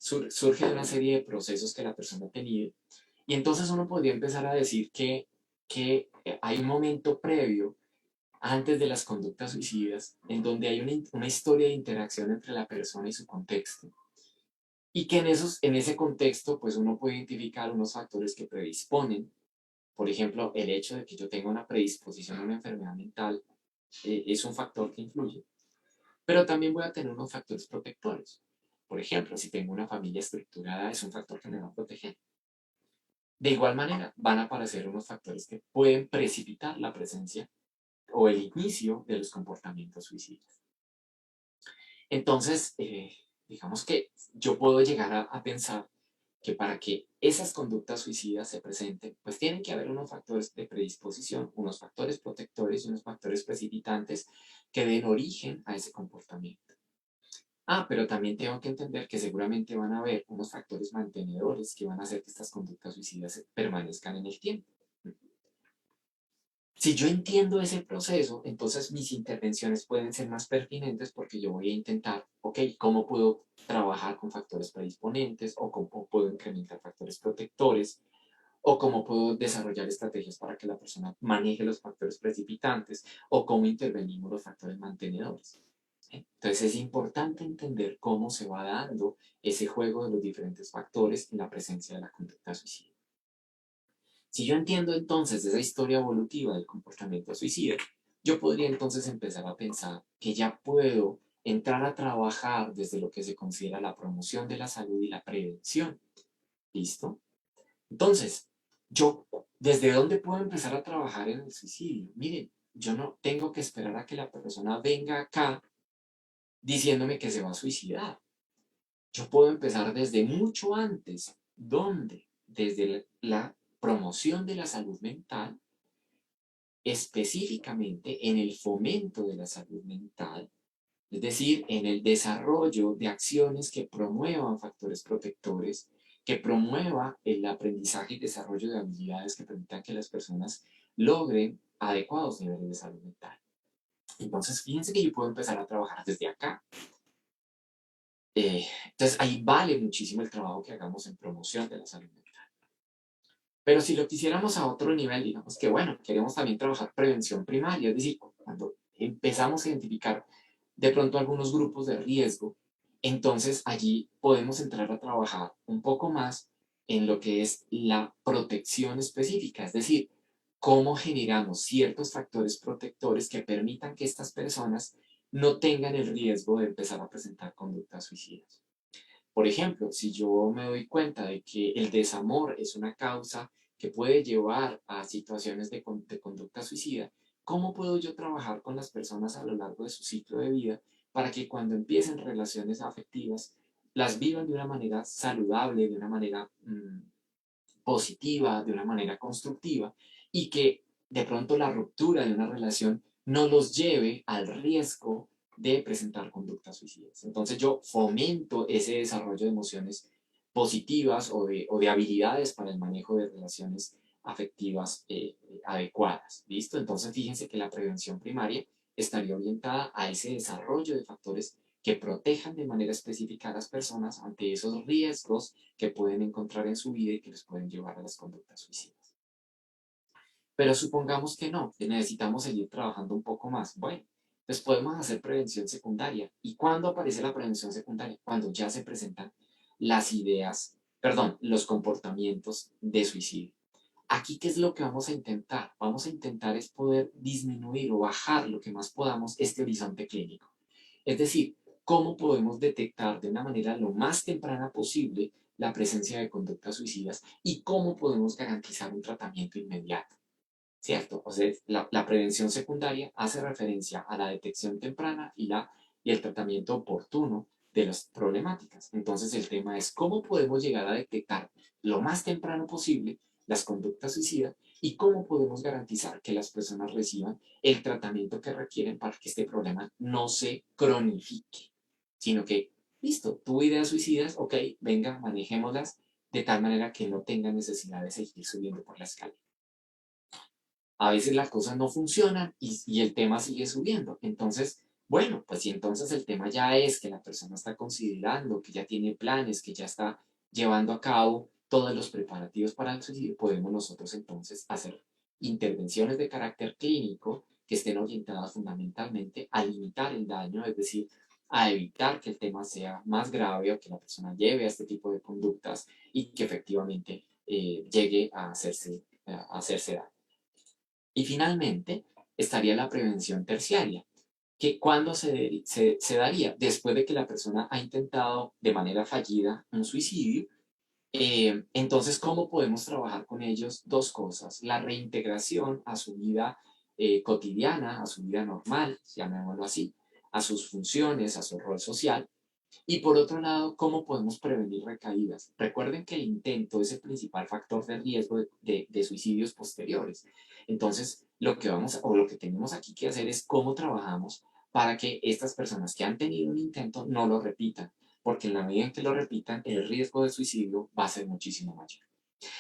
de una serie de procesos que la persona ha tenido. Y entonces uno podría empezar a decir que hay un momento previo, antes de las conductas suicidas, en donde hay una historia de interacción entre la persona y su contexto. Y que en ese contexto, pues uno puede identificar unos factores que predisponen. Por ejemplo, el hecho de que yo tenga una predisposición a una enfermedad mental es un factor que influye. Pero también voy a tener unos factores protectores. Por ejemplo, si tengo una familia estructurada, es un factor que me va a proteger. De igual manera, van a aparecer unos factores que pueden precipitar la presencia o el inicio de los comportamientos suicidas. Entonces, digamos que yo puedo llegar a pensar que para que esas conductas suicidas se presenten, pues tienen que haber unos factores de predisposición, unos factores protectores y unos factores precipitantes que den origen a ese comportamiento. Pero también tengo que entender que seguramente van a haber unos factores mantenedores que van a hacer que estas conductas suicidas permanezcan en el tiempo. Si yo entiendo ese proceso, entonces mis intervenciones pueden ser más pertinentes porque yo voy a intentar, ok, ¿cómo puedo trabajar con factores predisponentes o cómo puedo incrementar factores protectores o cómo puedo desarrollar estrategias para que la persona maneje los factores precipitantes o cómo intervenimos los factores mantenedores? Entonces es importante entender cómo se va dando ese juego de los diferentes factores en la presencia de la conducta suicida. Si yo entiendo entonces esa historia evolutiva del comportamiento suicida, yo podría entonces empezar a pensar que ya puedo entrar a trabajar desde lo que se considera la promoción de la salud y la prevención. ¿Listo? Entonces, yo, ¿desde dónde puedo empezar a trabajar en el suicidio? Miren, yo no tengo que esperar a que la persona venga acá diciéndome que se va a suicidar. Yo puedo empezar desde mucho antes. ¿Dónde? Desde la promoción de la salud mental, específicamente en el fomento de la salud mental, Es decir, en el desarrollo de acciones que promuevan factores protectores, que promueva el aprendizaje y desarrollo de habilidades que permitan que las personas logren adecuados niveles de salud mental. Entonces, fíjense que yo puedo empezar a trabajar desde acá. Entonces, ahí vale muchísimo el trabajo que hagamos en promoción de la salud mental. Pero si lo quisiéramos a otro nivel, digamos que, bueno, queremos también trabajar prevención primaria, es decir, cuando empezamos a identificar de pronto algunos grupos de riesgo, entonces allí podemos entrar a trabajar un poco más en lo que es la protección específica, es decir, cómo generamos ciertos factores protectores que permitan que estas personas no tengan el riesgo de empezar a presentar conductas suicidas. Por ejemplo, si yo me doy cuenta de que el desamor es una causa que puede llevar a situaciones de conducta suicida, ¿cómo puedo yo trabajar con las personas a lo largo de su ciclo de vida para que cuando empiecen relaciones afectivas las vivan de una manera saludable, de una manera positiva, de una manera constructiva y que de pronto la ruptura de una relación no los lleve al riesgo de presentar conductas suicidas? Entonces yo fomento ese desarrollo de emociones positivas o de habilidades para el manejo de relaciones afectivas adecuadas. ¿Listo? Entonces fíjense que la prevención primaria estaría orientada a ese desarrollo de factores que protejan de manera específica a las personas ante esos riesgos que pueden encontrar en su vida y que les pueden llevar a las conductas suicidas. Pero supongamos que no, que necesitamos seguir trabajando un poco más. Bueno, pues podemos hacer prevención secundaria. ¿Y cuándo aparece la prevención secundaria? Cuando ya se presentan las ideas, perdón, los comportamientos de suicidio. Aquí, ¿qué es lo que vamos a intentar? Vamos a intentar es poder disminuir o bajar lo que más podamos este horizonte clínico. Es decir, cómo podemos detectar de una manera lo más temprana posible la presencia de conductas suicidas y cómo podemos garantizar un tratamiento inmediato, ¿cierto? O sea, la prevención secundaria hace referencia a la detección temprana y el tratamiento oportuno de las problemáticas. Entonces, el tema es cómo podemos llegar a detectar lo más temprano posible las conductas suicidas y cómo podemos garantizar que las personas reciban el tratamiento que requieren para que este problema no se cronifique, sino que, listo, tuvo ideas suicidas, ok, venga, manejémoslas de tal manera que no tenga necesidad de seguir subiendo por la escalera. A veces las cosas no funcionan y el tema sigue subiendo. Entonces, bueno, pues si entonces el tema ya es que la persona está considerando, que ya tiene planes, que ya está llevando a cabo todos los preparativos para el suicidio, podemos nosotros entonces hacer intervenciones de carácter clínico que estén orientadas fundamentalmente a limitar el daño, es decir, a evitar que el tema sea más grave o que la persona lleve a este tipo de conductas y que efectivamente llegue a hacerse daño. Y finalmente estaría la prevención terciaria, que cuando se daría después de que la persona ha intentado de manera fallida un suicidio. Entonces, ¿cómo podemos trabajar con ellos? Dos cosas: la reintegración a su vida cotidiana, a su vida normal, llamémoslo así, a sus funciones, a su rol social, y por otro lado, ¿cómo podemos prevenir recaídas? Recuerden que el intento es el principal factor de riesgo de suicidios posteriores. Entonces, lo que tenemos aquí que hacer es cómo trabajamos para que estas personas que han tenido un intento no lo repitan, porque en la medida en que lo repitan, el riesgo de suicidio va a ser muchísimo mayor.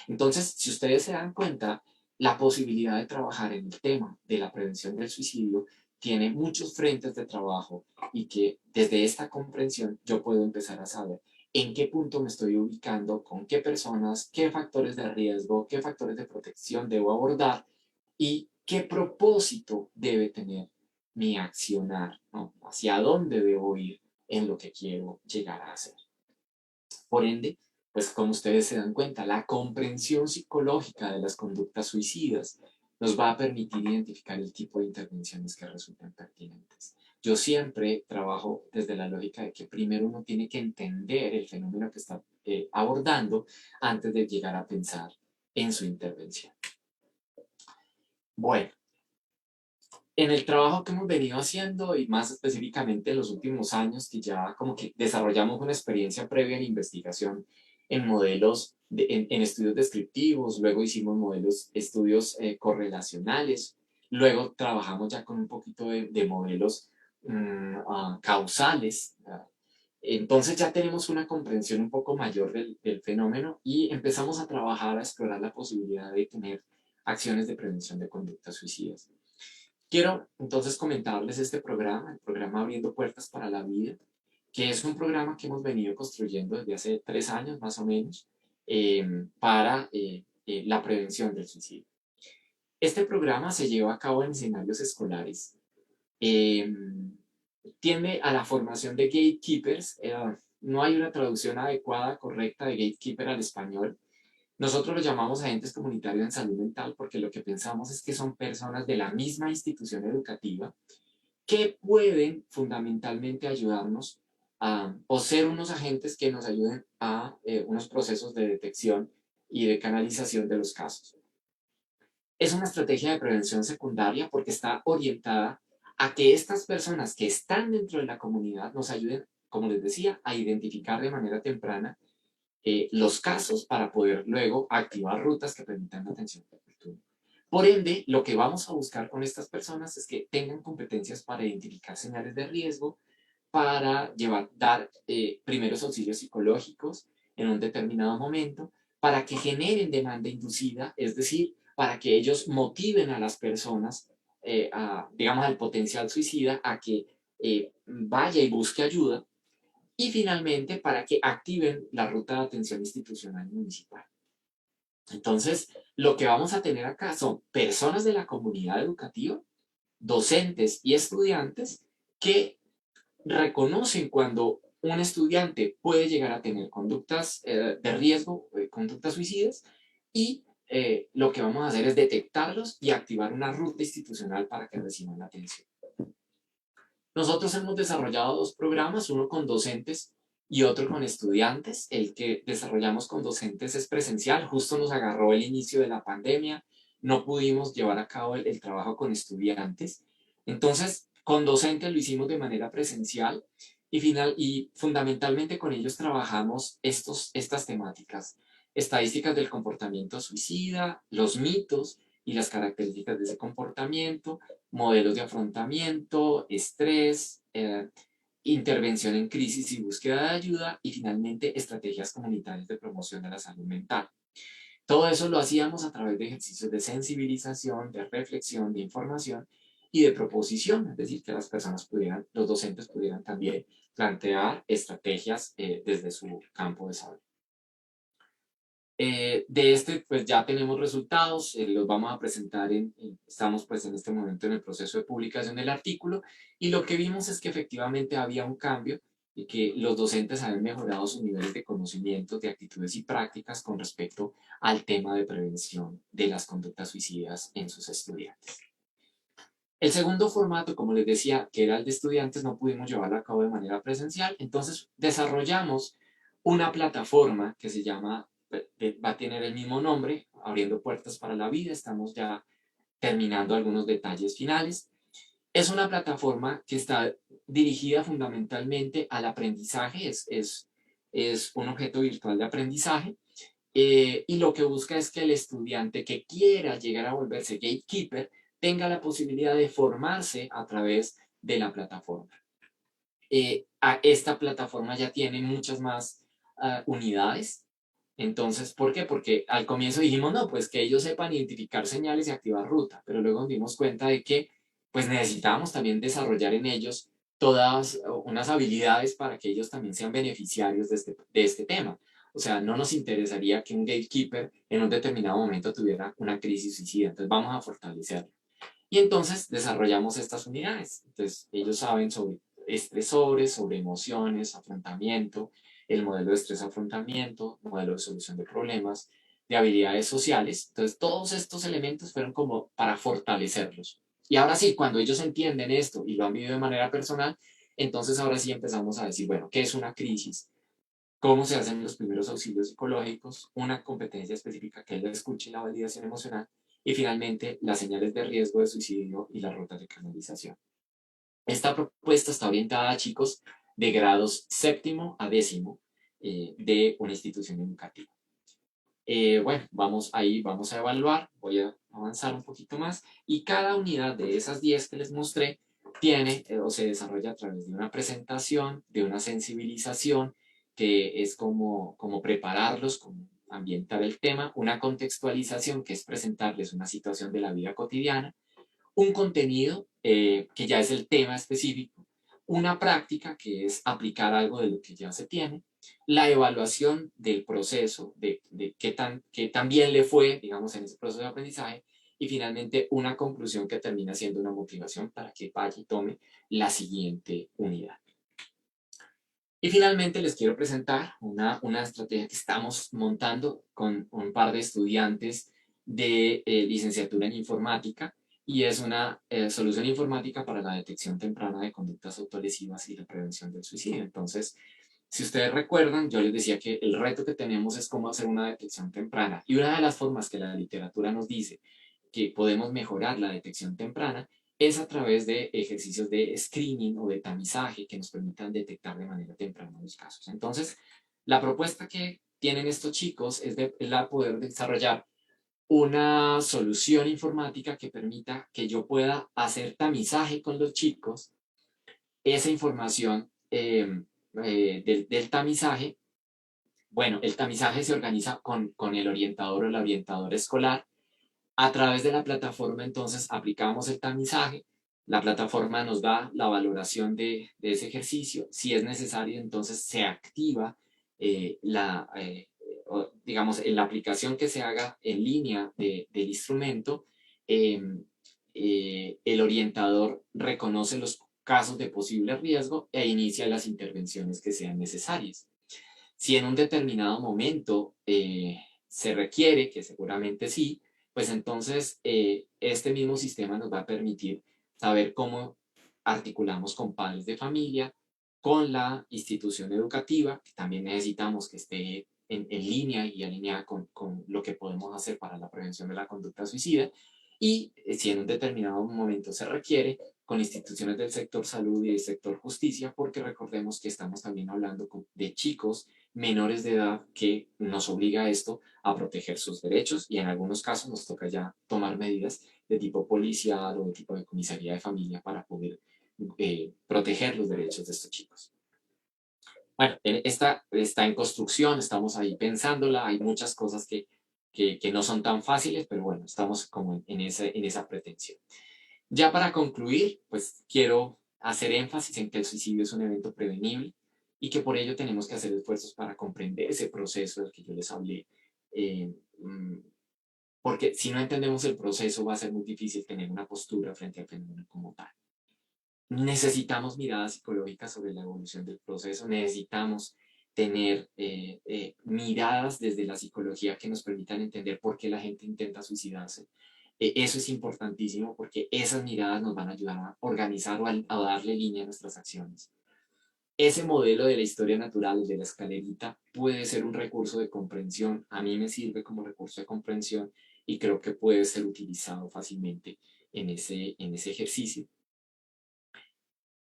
Entonces, si ustedes se dan cuenta, la posibilidad de trabajar en el tema de la prevención del suicidio tiene muchos frentes de trabajo y que desde esta comprensión yo puedo empezar a saber en qué punto me estoy ubicando, con qué personas, qué factores de riesgo, qué factores de protección debo abordar y qué propósito debe tener mi accionar, ¿no? Hacia dónde debo ir en lo que quiero llegar a hacer. Por ende, pues como ustedes se dan cuenta, la comprensión psicológica de las conductas suicidas nos va a permitir identificar el tipo de intervenciones que resulten pertinentes. Yo siempre trabajo desde la lógica de que primero uno tiene que entender el fenómeno que está abordando antes de llegar a pensar en su intervención. Bueno, en el trabajo que hemos venido haciendo y más específicamente en los últimos años, que ya como que desarrollamos una experiencia previa en investigación en modelos, en estudios descriptivos, luego hicimos estudios correlacionales, luego trabajamos ya con un poquito de modelos causales. Entonces ya tenemos una comprensión un poco mayor del fenómeno y empezamos a trabajar, a explorar la posibilidad de tener acciones de prevención de conductas suicidas. Quiero entonces comentarles este programa, el programa Abriendo Puertas para la Vida, que es un programa que hemos venido construyendo desde hace 3 años más o menos para la prevención del suicidio. Este programa se lleva a cabo en escenarios escolares. Eh, Tiende a la formación de gatekeepers. No hay una traducción adecuada, correcta de gatekeeper al español. Nosotros lo llamamos agentes comunitarios en salud mental porque lo que pensamos es que son personas de la misma institución educativa que pueden fundamentalmente ayudarnos o ser unos agentes que nos ayuden a unos procesos de detección y de canalización de los casos. Es una estrategia de prevención secundaria porque está orientada a que estas personas que están dentro de la comunidad nos ayuden, como les decía, a identificar de manera temprana los casos para poder luego activar rutas que permitan la atención oportuna. Por ende, lo que vamos a buscar con estas personas es que tengan competencias para identificar señales de riesgo, para dar primeros auxilios psicológicos en un determinado momento, para que generen demanda inducida, es decir, para que ellos motiven a las personas, digamos, al potencial suicida, a que vaya y busque ayuda, y finalmente para que activen la ruta de atención institucional municipal. Entonces, lo que vamos a tener acá son personas de la comunidad educativa, docentes y estudiantes que reconocen cuando un estudiante puede llegar a tener conductas de riesgo, conductas suicidas, y lo que vamos a hacer es detectarlos y activar una ruta institucional para que reciban la atención. Nosotros hemos desarrollado 2 programas, uno con docentes y otro con estudiantes. El que desarrollamos con docentes es presencial, justo nos agarró el inicio de la pandemia, no pudimos llevar a cabo el trabajo con estudiantes. Entonces, con docentes lo hicimos de manera presencial y fundamentalmente con ellos trabajamos estas temáticas, estadísticas del comportamiento suicida, los mitos y las características de ese comportamiento, modelos de afrontamiento, estrés, intervención en crisis y búsqueda de ayuda y finalmente estrategias comunitarias de promoción de la salud mental. Todo eso lo hacíamos a través de ejercicios de sensibilización, de reflexión, de información y de proposición, es decir, que las personas pudieran, los docentes pudieran también plantear estrategias desde su campo de saber. De este, pues ya tenemos resultados, los vamos a presentar, estamos pues en este momento en el proceso de publicación del artículo, y lo que vimos es que efectivamente había un cambio y que los docentes habían mejorado sus niveles de conocimientos, de actitudes y prácticas con respecto al tema de prevención de las conductas suicidas en sus estudiantes. El segundo formato, como les decía, que era el de estudiantes, no pudimos llevarlo a cabo de manera presencial, entonces desarrollamos una plataforma que se llama, va a tener el mismo nombre, Abriendo Puertas para la Vida, estamos ya terminando algunos detalles finales. Es una plataforma que está dirigida fundamentalmente al aprendizaje, es un objeto virtual de aprendizaje, y lo que busca es que el estudiante que quiera llegar a volverse gatekeeper tenga la posibilidad de formarse a través de la plataforma. Esta plataforma ya tiene muchas más unidades. Entonces, ¿por qué? Porque al comienzo dijimos, no, pues que ellos sepan identificar señales y activar ruta, pero luego nos dimos cuenta de que pues necesitábamos también desarrollar en ellos todas unas habilidades para que ellos también sean beneficiarios de este tema. O sea, no nos interesaría que un gatekeeper en un determinado momento tuviera una crisis suicida, entonces vamos a fortalecerlo. Y entonces desarrollamos estas unidades. Entonces ellos saben sobre estresores, sobre emociones, afrontamiento, el modelo de estrés-afrontamiento, modelo de solución de problemas, de habilidades sociales. Entonces todos estos elementos fueron como para fortalecerlos. Y ahora sí, cuando ellos entienden esto y lo han vivido de manera personal, entonces ahora sí empezamos a decir, bueno, ¿qué es una crisis? ¿Cómo se hacen los primeros auxilios psicológicos? Una competencia específica que es la escucha y la validación emocional. Y finalmente, las señales de riesgo de suicidio y las rutas de canalización. Esta propuesta está orientada a chicos de grados 7º a 10º de una institución educativa. Bueno, vamos a evaluar, voy a avanzar un poquito más, y cada unidad de esas 10 que les mostré tiene o se desarrolla a través de una presentación, de una sensibilización, que es como prepararlos, como ambientar el tema, una contextualización, que es presentarles una situación de la vida cotidiana, un contenido, que ya es el tema específico, una práctica, que es aplicar algo de lo que ya se tiene, la evaluación del proceso, de qué tan bien le fue, digamos, en ese proceso de aprendizaje, y finalmente una conclusión que termina siendo una motivación para que vaya y tome la siguiente unidad. Y finalmente les quiero presentar una estrategia que estamos montando con un par de estudiantes de licenciatura en informática, y es una solución informática para la detección temprana de conductas autolesivas y la prevención del suicidio. Entonces, si ustedes recuerdan, yo les decía que el reto que tenemos es cómo hacer una detección temprana. Y una de las formas que la literatura nos dice que podemos mejorar la detección temprana es a través de ejercicios de screening o de tamizaje que nos permitan detectar de manera temprana los casos. Entonces, la propuesta que tienen estos chicos es la poder desarrollar una solución informática que permita que yo pueda hacer tamizaje con los chicos, esa información del tamizaje. Bueno, el tamizaje se organiza con el orientador o la orientadora escolar. A través de la plataforma, entonces, aplicamos el tamizaje. La plataforma nos da la valoración de ese ejercicio. Si es necesario, entonces se activa digamos, en la aplicación que se haga en línea del instrumento. eh, el orientador reconoce los casos de posible riesgo e inicia las intervenciones que sean necesarias. Si en un determinado momento se requiere, que seguramente sí, pues entonces este mismo sistema nos va a permitir saber cómo articulamos con padres de familia, con la institución educativa, que también necesitamos que esté en línea y alineada con lo que podemos hacer para la prevención de la conducta suicida, y si en un determinado momento se requiere, con instituciones del sector salud y del sector justicia, porque recordemos que estamos también hablando de chicos menores de edad, que nos obliga a esto a proteger sus derechos, y en algunos casos nos toca ya tomar medidas de tipo policial o de tipo de comisaría de familia para poder proteger los derechos de estos chicos. Bueno, esta está en construcción, estamos ahí pensándola, hay muchas cosas que no son tan fáciles, pero bueno, estamos como en esa pretensión. Ya para concluir, pues quiero hacer énfasis en que el suicidio es un evento prevenible y que por ello tenemos que hacer esfuerzos para comprender ese proceso del que yo les hablé. eh, mm, Porque si no entendemos el proceso, va a ser muy difícil tener una postura frente al fenómeno como tal. Necesitamos miradas psicológicas sobre la evolución del proceso, necesitamos tener miradas desde la psicología que nos permitan entender por qué la gente intenta suicidarse. Eso es importantísimo, porque esas miradas nos van a ayudar a organizar o a darle línea a nuestras acciones. Ese modelo de la historia natural, de la escalerita, puede ser un recurso de comprensión. A mí me sirve como recurso de comprensión y creo que puede ser utilizado fácilmente en ese ejercicio.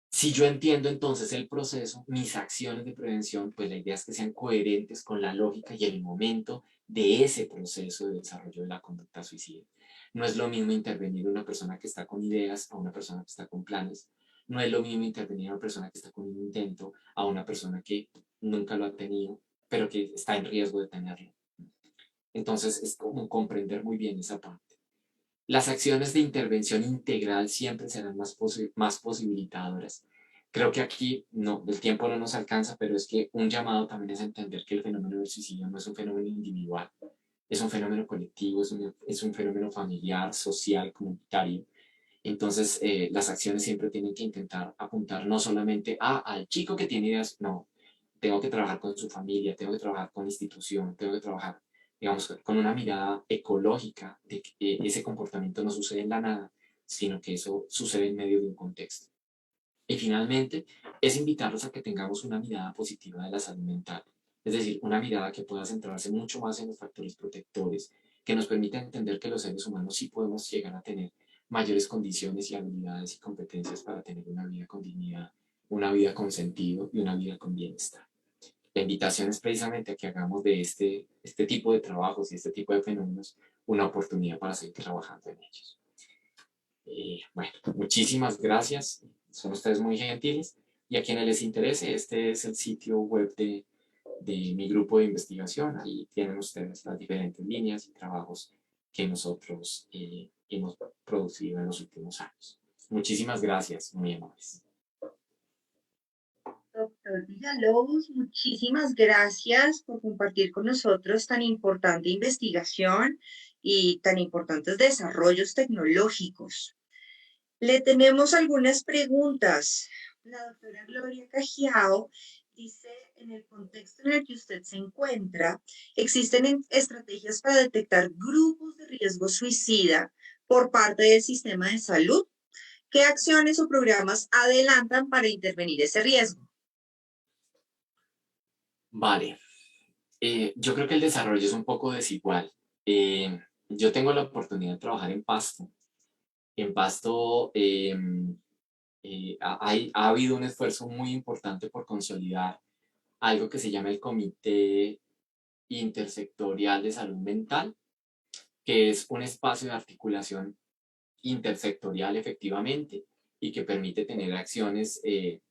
Si yo entiendo entonces el proceso, mis acciones de prevención, pues la idea es que sean coherentes con la lógica y el momento de ese proceso de desarrollo de la conducta suicida. No es lo mismo intervenir una persona que está con ideas a una persona que está con planes. No es lo mismo intervenir a una persona que está con un intento a una persona que nunca lo ha tenido, pero que está en riesgo de tenerlo. Entonces es como comprender muy bien esa parte. Las acciones de intervención integral siempre serán más posibilitadoras. Creo que aquí no, el tiempo no nos alcanza, pero es que un llamado también es entender que el fenómeno del suicidio no es un fenómeno individual, es un fenómeno colectivo, es un fenómeno familiar, social, comunitario. Entonces, las acciones siempre tienen que intentar apuntar no solamente al chico que tiene ideas, no, tengo que trabajar con su familia, tengo que trabajar con la institución, tengo que trabajar, digamos, con una mirada ecológica de que ese comportamiento no sucede en la nada, sino que eso sucede en medio de un contexto. Y finalmente, es invitarlos a que tengamos una mirada positiva de la salud mental, es decir, una mirada que pueda centrarse mucho más en los factores protectores, que nos permita entender que los seres humanos sí podemos llegar a tener mayores condiciones y habilidades y competencias para tener una vida con dignidad, una vida con sentido y una vida con bienestar. La invitación es precisamente a que hagamos de este tipo de trabajos y este tipo de fenómenos una oportunidad para seguir trabajando en ellos. Bueno, muchísimas gracias. Son ustedes muy gentiles. Y a quienes les interese, este es el sitio web de mi grupo de investigación. Ahí tienen ustedes las diferentes líneas y trabajos que nosotros hemos producido en los últimos años. Muchísimas gracias, muy amables. Doctor Villalobos, muchísimas gracias por compartir con nosotros tan importante investigación y tan importantes desarrollos tecnológicos. Le tenemos algunas preguntas. La doctora Gloria Cajiao dice, en el contexto en el que usted se encuentra, ¿existen estrategias para detectar grupos de riesgo suicida por parte del sistema de salud? ¿Qué acciones o programas adelantan para intervenir ese riesgo? Vale, yo creo que el desarrollo es un poco desigual. Yo tengo la oportunidad de trabajar en Pasto. En Pasto ha habido un esfuerzo muy importante por consolidar algo que se llama el Comité Intersectorial de Salud Mental, que es un espacio de articulación intersectorial efectivamente y que permite tener acciones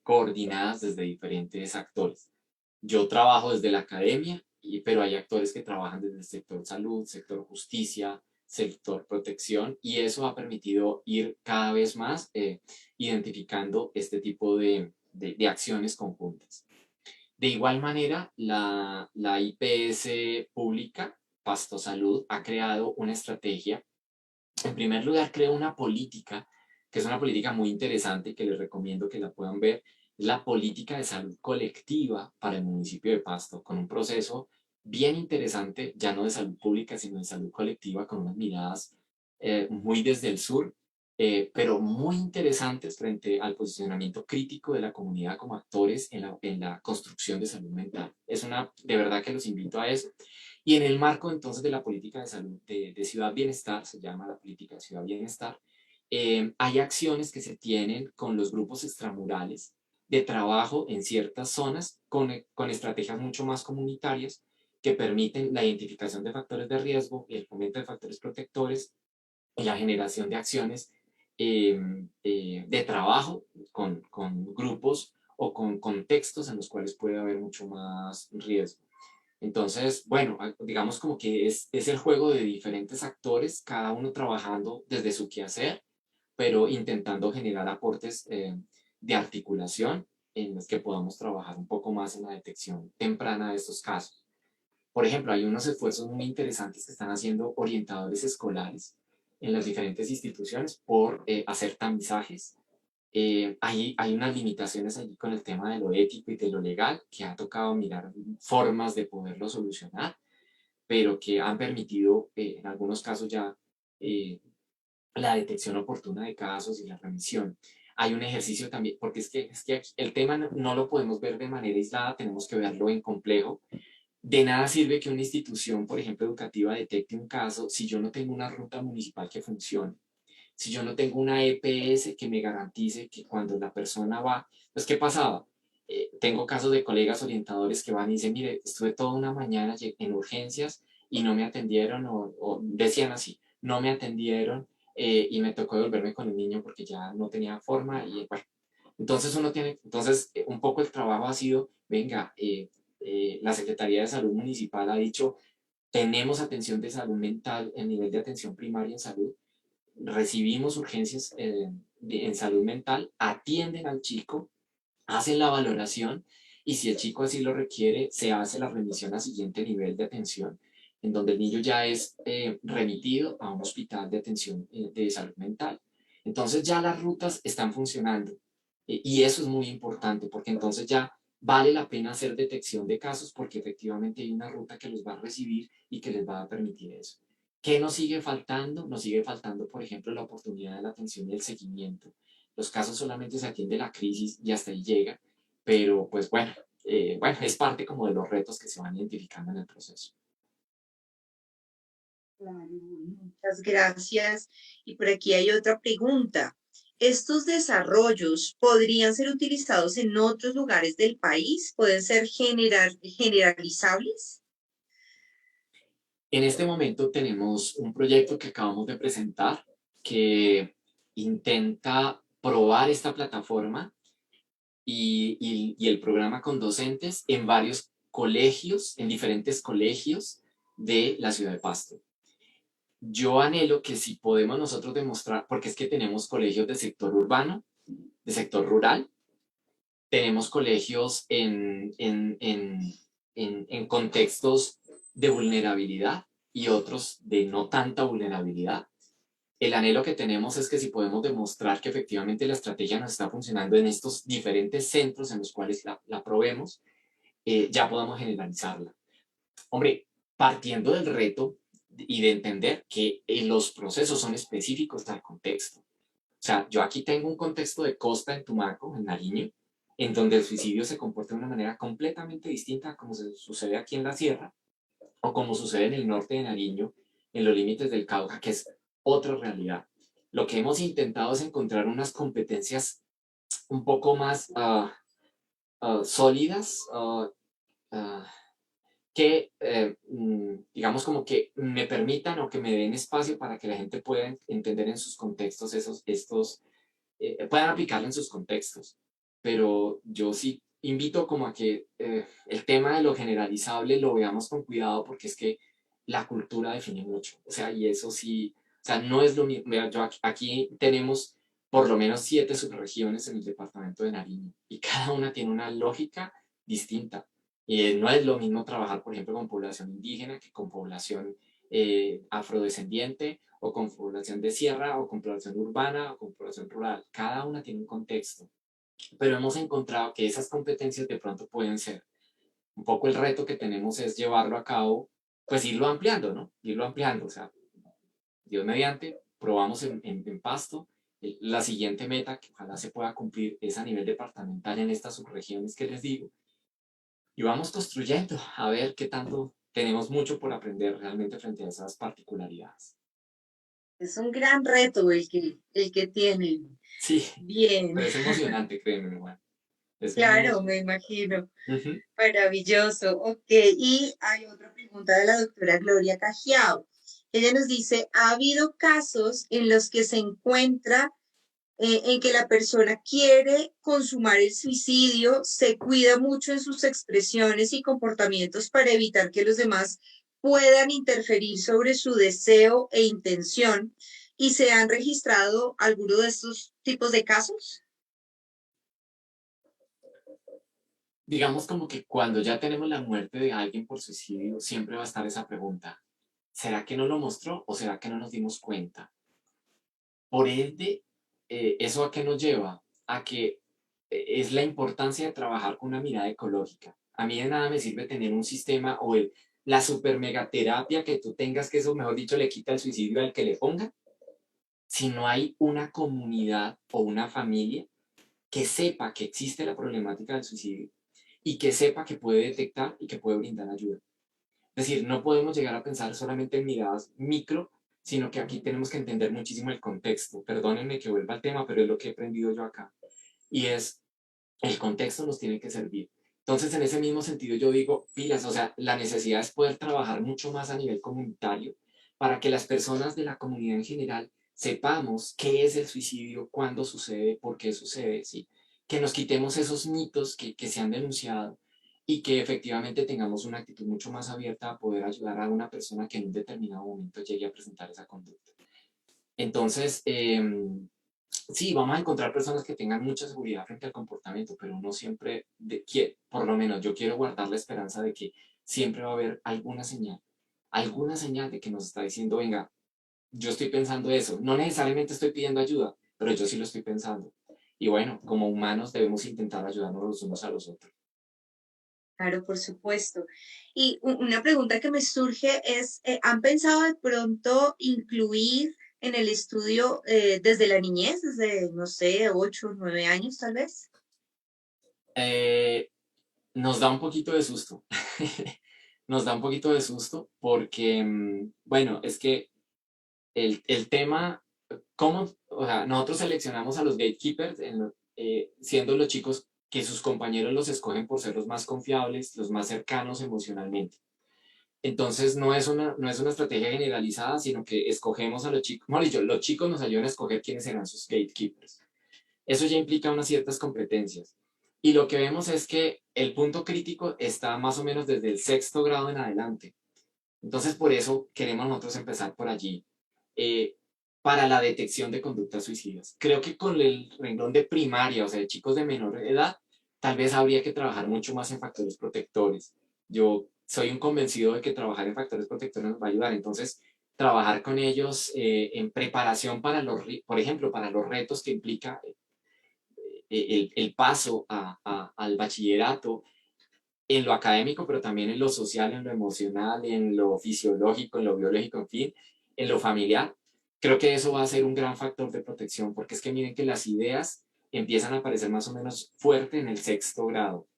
coordinadas desde diferentes actores. Yo trabajo desde la academia, pero hay actores que trabajan desde el sector salud, sector justicia, sector protección, y eso ha permitido ir cada vez más identificando este tipo de acciones conjuntas. De igual manera, la IPS pública, Pasto Salud, ha creado una estrategia. En primer lugar, creo una política, que es una política muy interesante y que les recomiendo que la puedan ver, es la política de salud colectiva para el municipio de Pasto, con un proceso bien interesante, ya no de salud pública, sino de salud colectiva, con unas miradas muy desde el sur, pero muy interesantes frente al posicionamiento crítico de la comunidad como actores en la construcción de salud mental. De verdad que los invito a eso. Y en el marco entonces de la política de salud de Ciudad Bienestar, se llama la política de Ciudad Bienestar, hay acciones que se tienen con los grupos extramurales de trabajo en ciertas zonas con estrategias mucho más comunitarias que permiten la identificación de factores de riesgo, el fomento de factores protectores y la generación de acciones de trabajo con grupos o con contextos en los cuales puede haber mucho más riesgo. Entonces, bueno, digamos como que es el juego de diferentes actores, cada uno trabajando desde su quehacer, pero intentando generar aportes de articulación en los que podamos trabajar un poco más en la detección temprana de estos casos. Por ejemplo, hay unos esfuerzos muy interesantes que están haciendo orientadores escolares en las diferentes instituciones por hacer tamizajes. Hay unas limitaciones allí con el tema de lo ético y de lo legal que ha tocado mirar formas de poderlo solucionar, pero que han permitido en algunos casos ya eh, la detección oportuna de casos y la remisión. Hay un ejercicio también, porque es que el tema no lo podemos ver de manera aislada, tenemos que verlo en complejo. De nada sirve que una institución, por ejemplo, educativa, detecte un caso si yo no tengo una ruta municipal que funcione, si yo no tengo una EPS que me garantice que cuando la persona va, pues ¿qué pasaba? Tengo casos de colegas orientadores que van y dicen, mire, estuve toda una mañana en urgencias y no me atendieron o decían así, no me atendieron y me tocó devolverme con el niño porque ya no tenía forma y bueno, entonces un poco el trabajo ha sido, venga, la Secretaría de Salud Municipal ha dicho, tenemos atención de salud mental, el nivel de atención primaria en salud, recibimos urgencias en salud mental, atienden al chico, hacen la valoración y si el chico así lo requiere, se hace la remisión a siguiente nivel de atención, en donde el niño ya es remitido a un hospital de atención de salud mental. Entonces ya las rutas están funcionando y eso es muy importante porque entonces ya vale la pena hacer detección de casos porque efectivamente hay una ruta que los va a recibir y que les va a permitir eso. ¿Qué nos sigue faltando? Nos sigue faltando, por ejemplo, la oportunidad de la atención y el seguimiento. Los casos solamente se atiende la crisis y hasta ahí llega, pero pues bueno, es parte como de los retos que se van identificando en el proceso. Claro, muchas gracias. Y por aquí hay otra pregunta. ¿Estos desarrollos podrían ser utilizados en otros lugares del país? ¿Pueden ser generalizables? En este momento tenemos un proyecto que acabamos de presentar que intenta probar esta plataforma y el programa con docentes en varios colegios, en diferentes colegios de la ciudad de Pasto. Yo anhelo que si podemos nosotros demostrar, porque es que tenemos colegios de sector urbano, de sector rural, tenemos colegios en contextos de vulnerabilidad y otros de no tanta vulnerabilidad. El anhelo que tenemos es que si podemos demostrar que efectivamente la estrategia nos está funcionando en estos diferentes centros en los cuales la probemos, ya podamos generalizarla. Hombre, partiendo del reto y de entender que los procesos son específicos al contexto. O sea, yo aquí tengo un contexto de costa en Tumaco, en Nariño, en donde el suicidio se comporta de una manera completamente distinta a como se sucede aquí en la sierra o como sucede en el norte de Nariño, en los límites del Cauca, que es otra realidad. Lo que hemos intentado es encontrar unas competencias un poco más sólidas, que, digamos, como que me permitan o que me den espacio para que la gente pueda entender en sus contextos puedan aplicarlo en sus contextos. Pero yo sí invito como a que el tema de lo generalizable lo veamos con cuidado porque es que la cultura define mucho. O sea, y eso sí, o sea, no es lo mismo. Mira, aquí tenemos por lo menos 7 subregiones en el departamento de Nariño y cada una tiene una lógica distinta. Y no es lo mismo trabajar, por ejemplo, con población indígena que con población afrodescendiente o con población de sierra o con población urbana o con población rural. Cada una tiene un contexto. Pero hemos encontrado que esas competencias de pronto pueden ser. Un poco el reto que tenemos es llevarlo a cabo, pues irlo ampliando, ¿no? Irlo ampliando. O sea, Dios mediante, probamos en Pasto. La siguiente meta, que ojalá se pueda cumplir, es a nivel departamental en estas subregiones que les digo y vamos construyendo a ver qué tanto tenemos mucho por aprender realmente frente a esas particularidades. Es un gran reto el que tienen. Sí, Bien, pero es emocionante, créeme, bueno, es muy claro, me emocionante. imagino. Ujú. Maravilloso. Ok, y hay otra pregunta de la doctora Gloria Cajiao. Ella nos dice, ¿ha habido casos en los que se encuentra en que la persona quiere consumar el suicidio, se cuida mucho en sus expresiones y comportamientos para evitar que los demás puedan interferir sobre su deseo e intención? ¿Y se han registrado alguno de estos tipos de casos? Digamos como que cuando ya tenemos la muerte de alguien por suicidio, siempre va a estar esa pregunta. ¿Será que no lo mostró o será que no nos dimos cuenta? Por ende, ¿eso a qué nos lleva? A que es la importancia de trabajar con una mirada ecológica. A mí de nada me sirve tener un sistema o la super megaterapia que tú tengas, que eso, mejor dicho, le quita el suicidio al que le ponga, si no hay una comunidad o una familia que sepa que existe la problemática del suicidio y que sepa que puede detectar y que puede brindar ayuda. Es decir, no podemos llegar a pensar solamente en miradas micro, sino que aquí tenemos que entender muchísimo el contexto. Perdónenme que vuelva al tema, pero es lo que he aprendido yo acá. Y es, el contexto nos tiene que servir. Entonces, en ese mismo sentido, yo digo, pilas, o sea, la necesidad es poder trabajar mucho más a nivel comunitario para que las personas de la comunidad en general sepamos qué es el suicidio, cuándo sucede, por qué sucede, ¿sí? Que nos quitemos esos mitos que se han denunciado y que efectivamente tengamos una actitud mucho más abierta a poder ayudar a una persona que en un determinado momento llegue a presentar esa conducta. Entonces, sí, vamos a encontrar personas que tengan mucha seguridad frente al comportamiento, pero no siempre, por lo menos yo quiero guardar la esperanza de que siempre va a haber alguna señal de que nos está diciendo, venga, yo estoy pensando eso, no necesariamente estoy pidiendo ayuda, pero yo sí lo estoy pensando. Y bueno, como humanos debemos intentar ayudarnos los unos a los otros. Claro, por supuesto. Y una pregunta que me surge es, ¿han pensado de pronto incluir en el estudio desde la niñez, desde, no sé, 8 o 9 años tal vez? Eh, Nos da un poquito de susto. Nos da un poquito de susto porque, bueno, es que el tema, ¿cómo? O sea, nosotros seleccionamos a los gatekeepers siendo los chicos que sus compañeros los escogen por ser los más confiables, los más cercanos emocionalmente. Entonces no es una estrategia generalizada, sino que escogemos a los chicos, mejor dicho, los chicos nos ayudan a escoger quiénes serán sus gatekeepers. Eso ya implica unas ciertas competencias. Y lo que vemos es que el punto crítico está más o menos desde el sexto grado en adelante. Entonces, por eso queremos nosotros empezar por allí, eh, para la detección de conductas suicidas. Creo que con el renglón de primaria, o sea, de chicos de menor edad, tal vez habría que trabajar mucho más en factores protectores. Yo soy un convencido de que trabajar en factores protectores nos va a ayudar. Entonces, trabajar con ellos en preparación para por ejemplo, para los retos que implica el paso al bachillerato, en lo académico, pero también en lo social, en lo emocional, en lo fisiológico, en lo biológico, en fin, en lo familiar. Creo que eso va a ser un gran factor de protección, porque es que miren que las ideas empiezan a aparecer más o menos fuerte en el sexto grado.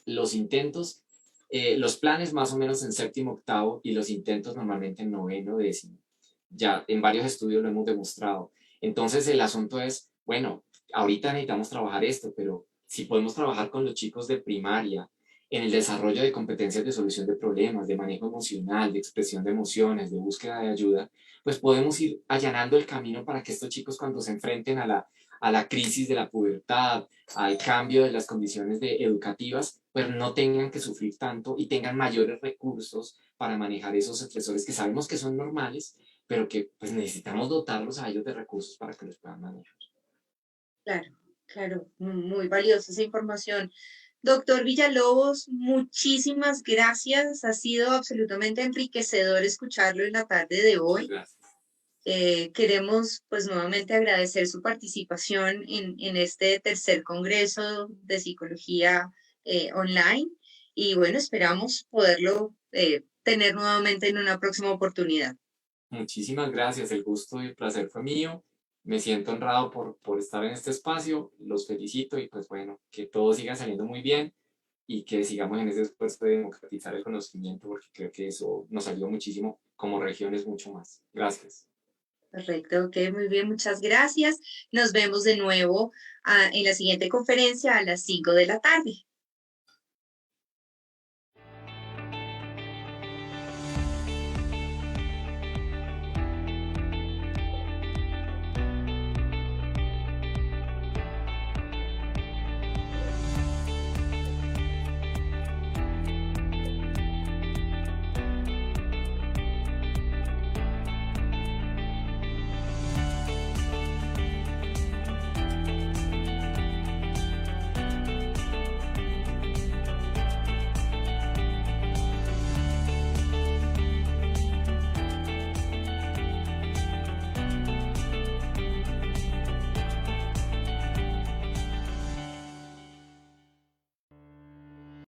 Los intentos, los planes más o menos en séptimo, octavo, y los intentos normalmente en noveno, décimo. Ya en varios estudios lo hemos demostrado. Entonces el asunto es, bueno, ahorita necesitamos trabajar esto, pero si podemos trabajar con los chicos de primaria en el desarrollo de competencias de solución de problemas, de manejo emocional, de expresión de emociones, de búsqueda de ayuda, pues podemos ir allanando el camino para que estos chicos cuando se enfrenten a la crisis de la pubertad, al cambio de las condiciones educativas, pues no tengan que sufrir tanto y tengan mayores recursos para manejar esos estresores que sabemos que son normales, pero que pues necesitamos dotarlos a ellos de recursos para que los puedan manejar. Claro, claro, muy valiosa esa información. Doctor Villalobos, muchísimas gracias. Ha sido absolutamente enriquecedor escucharlo en la tarde de Muchas hoy. gracias. Queremos pues nuevamente agradecer su participación en este tercer Congreso de Psicología Online y bueno, esperamos poderlo tener nuevamente en una próxima oportunidad. Muchísimas gracias, el gusto y el placer fue mío. Me siento honrado por estar en este espacio, los felicito y pues bueno, que todo siga saliendo muy bien y que sigamos en ese esfuerzo de democratizar el conocimiento porque creo que eso nos ayuda muchísimo como regiones mucho más. Gracias. Perfecto, ok, muy bien, muchas gracias. Nos vemos de nuevo en la siguiente conferencia a las 5 de la tarde.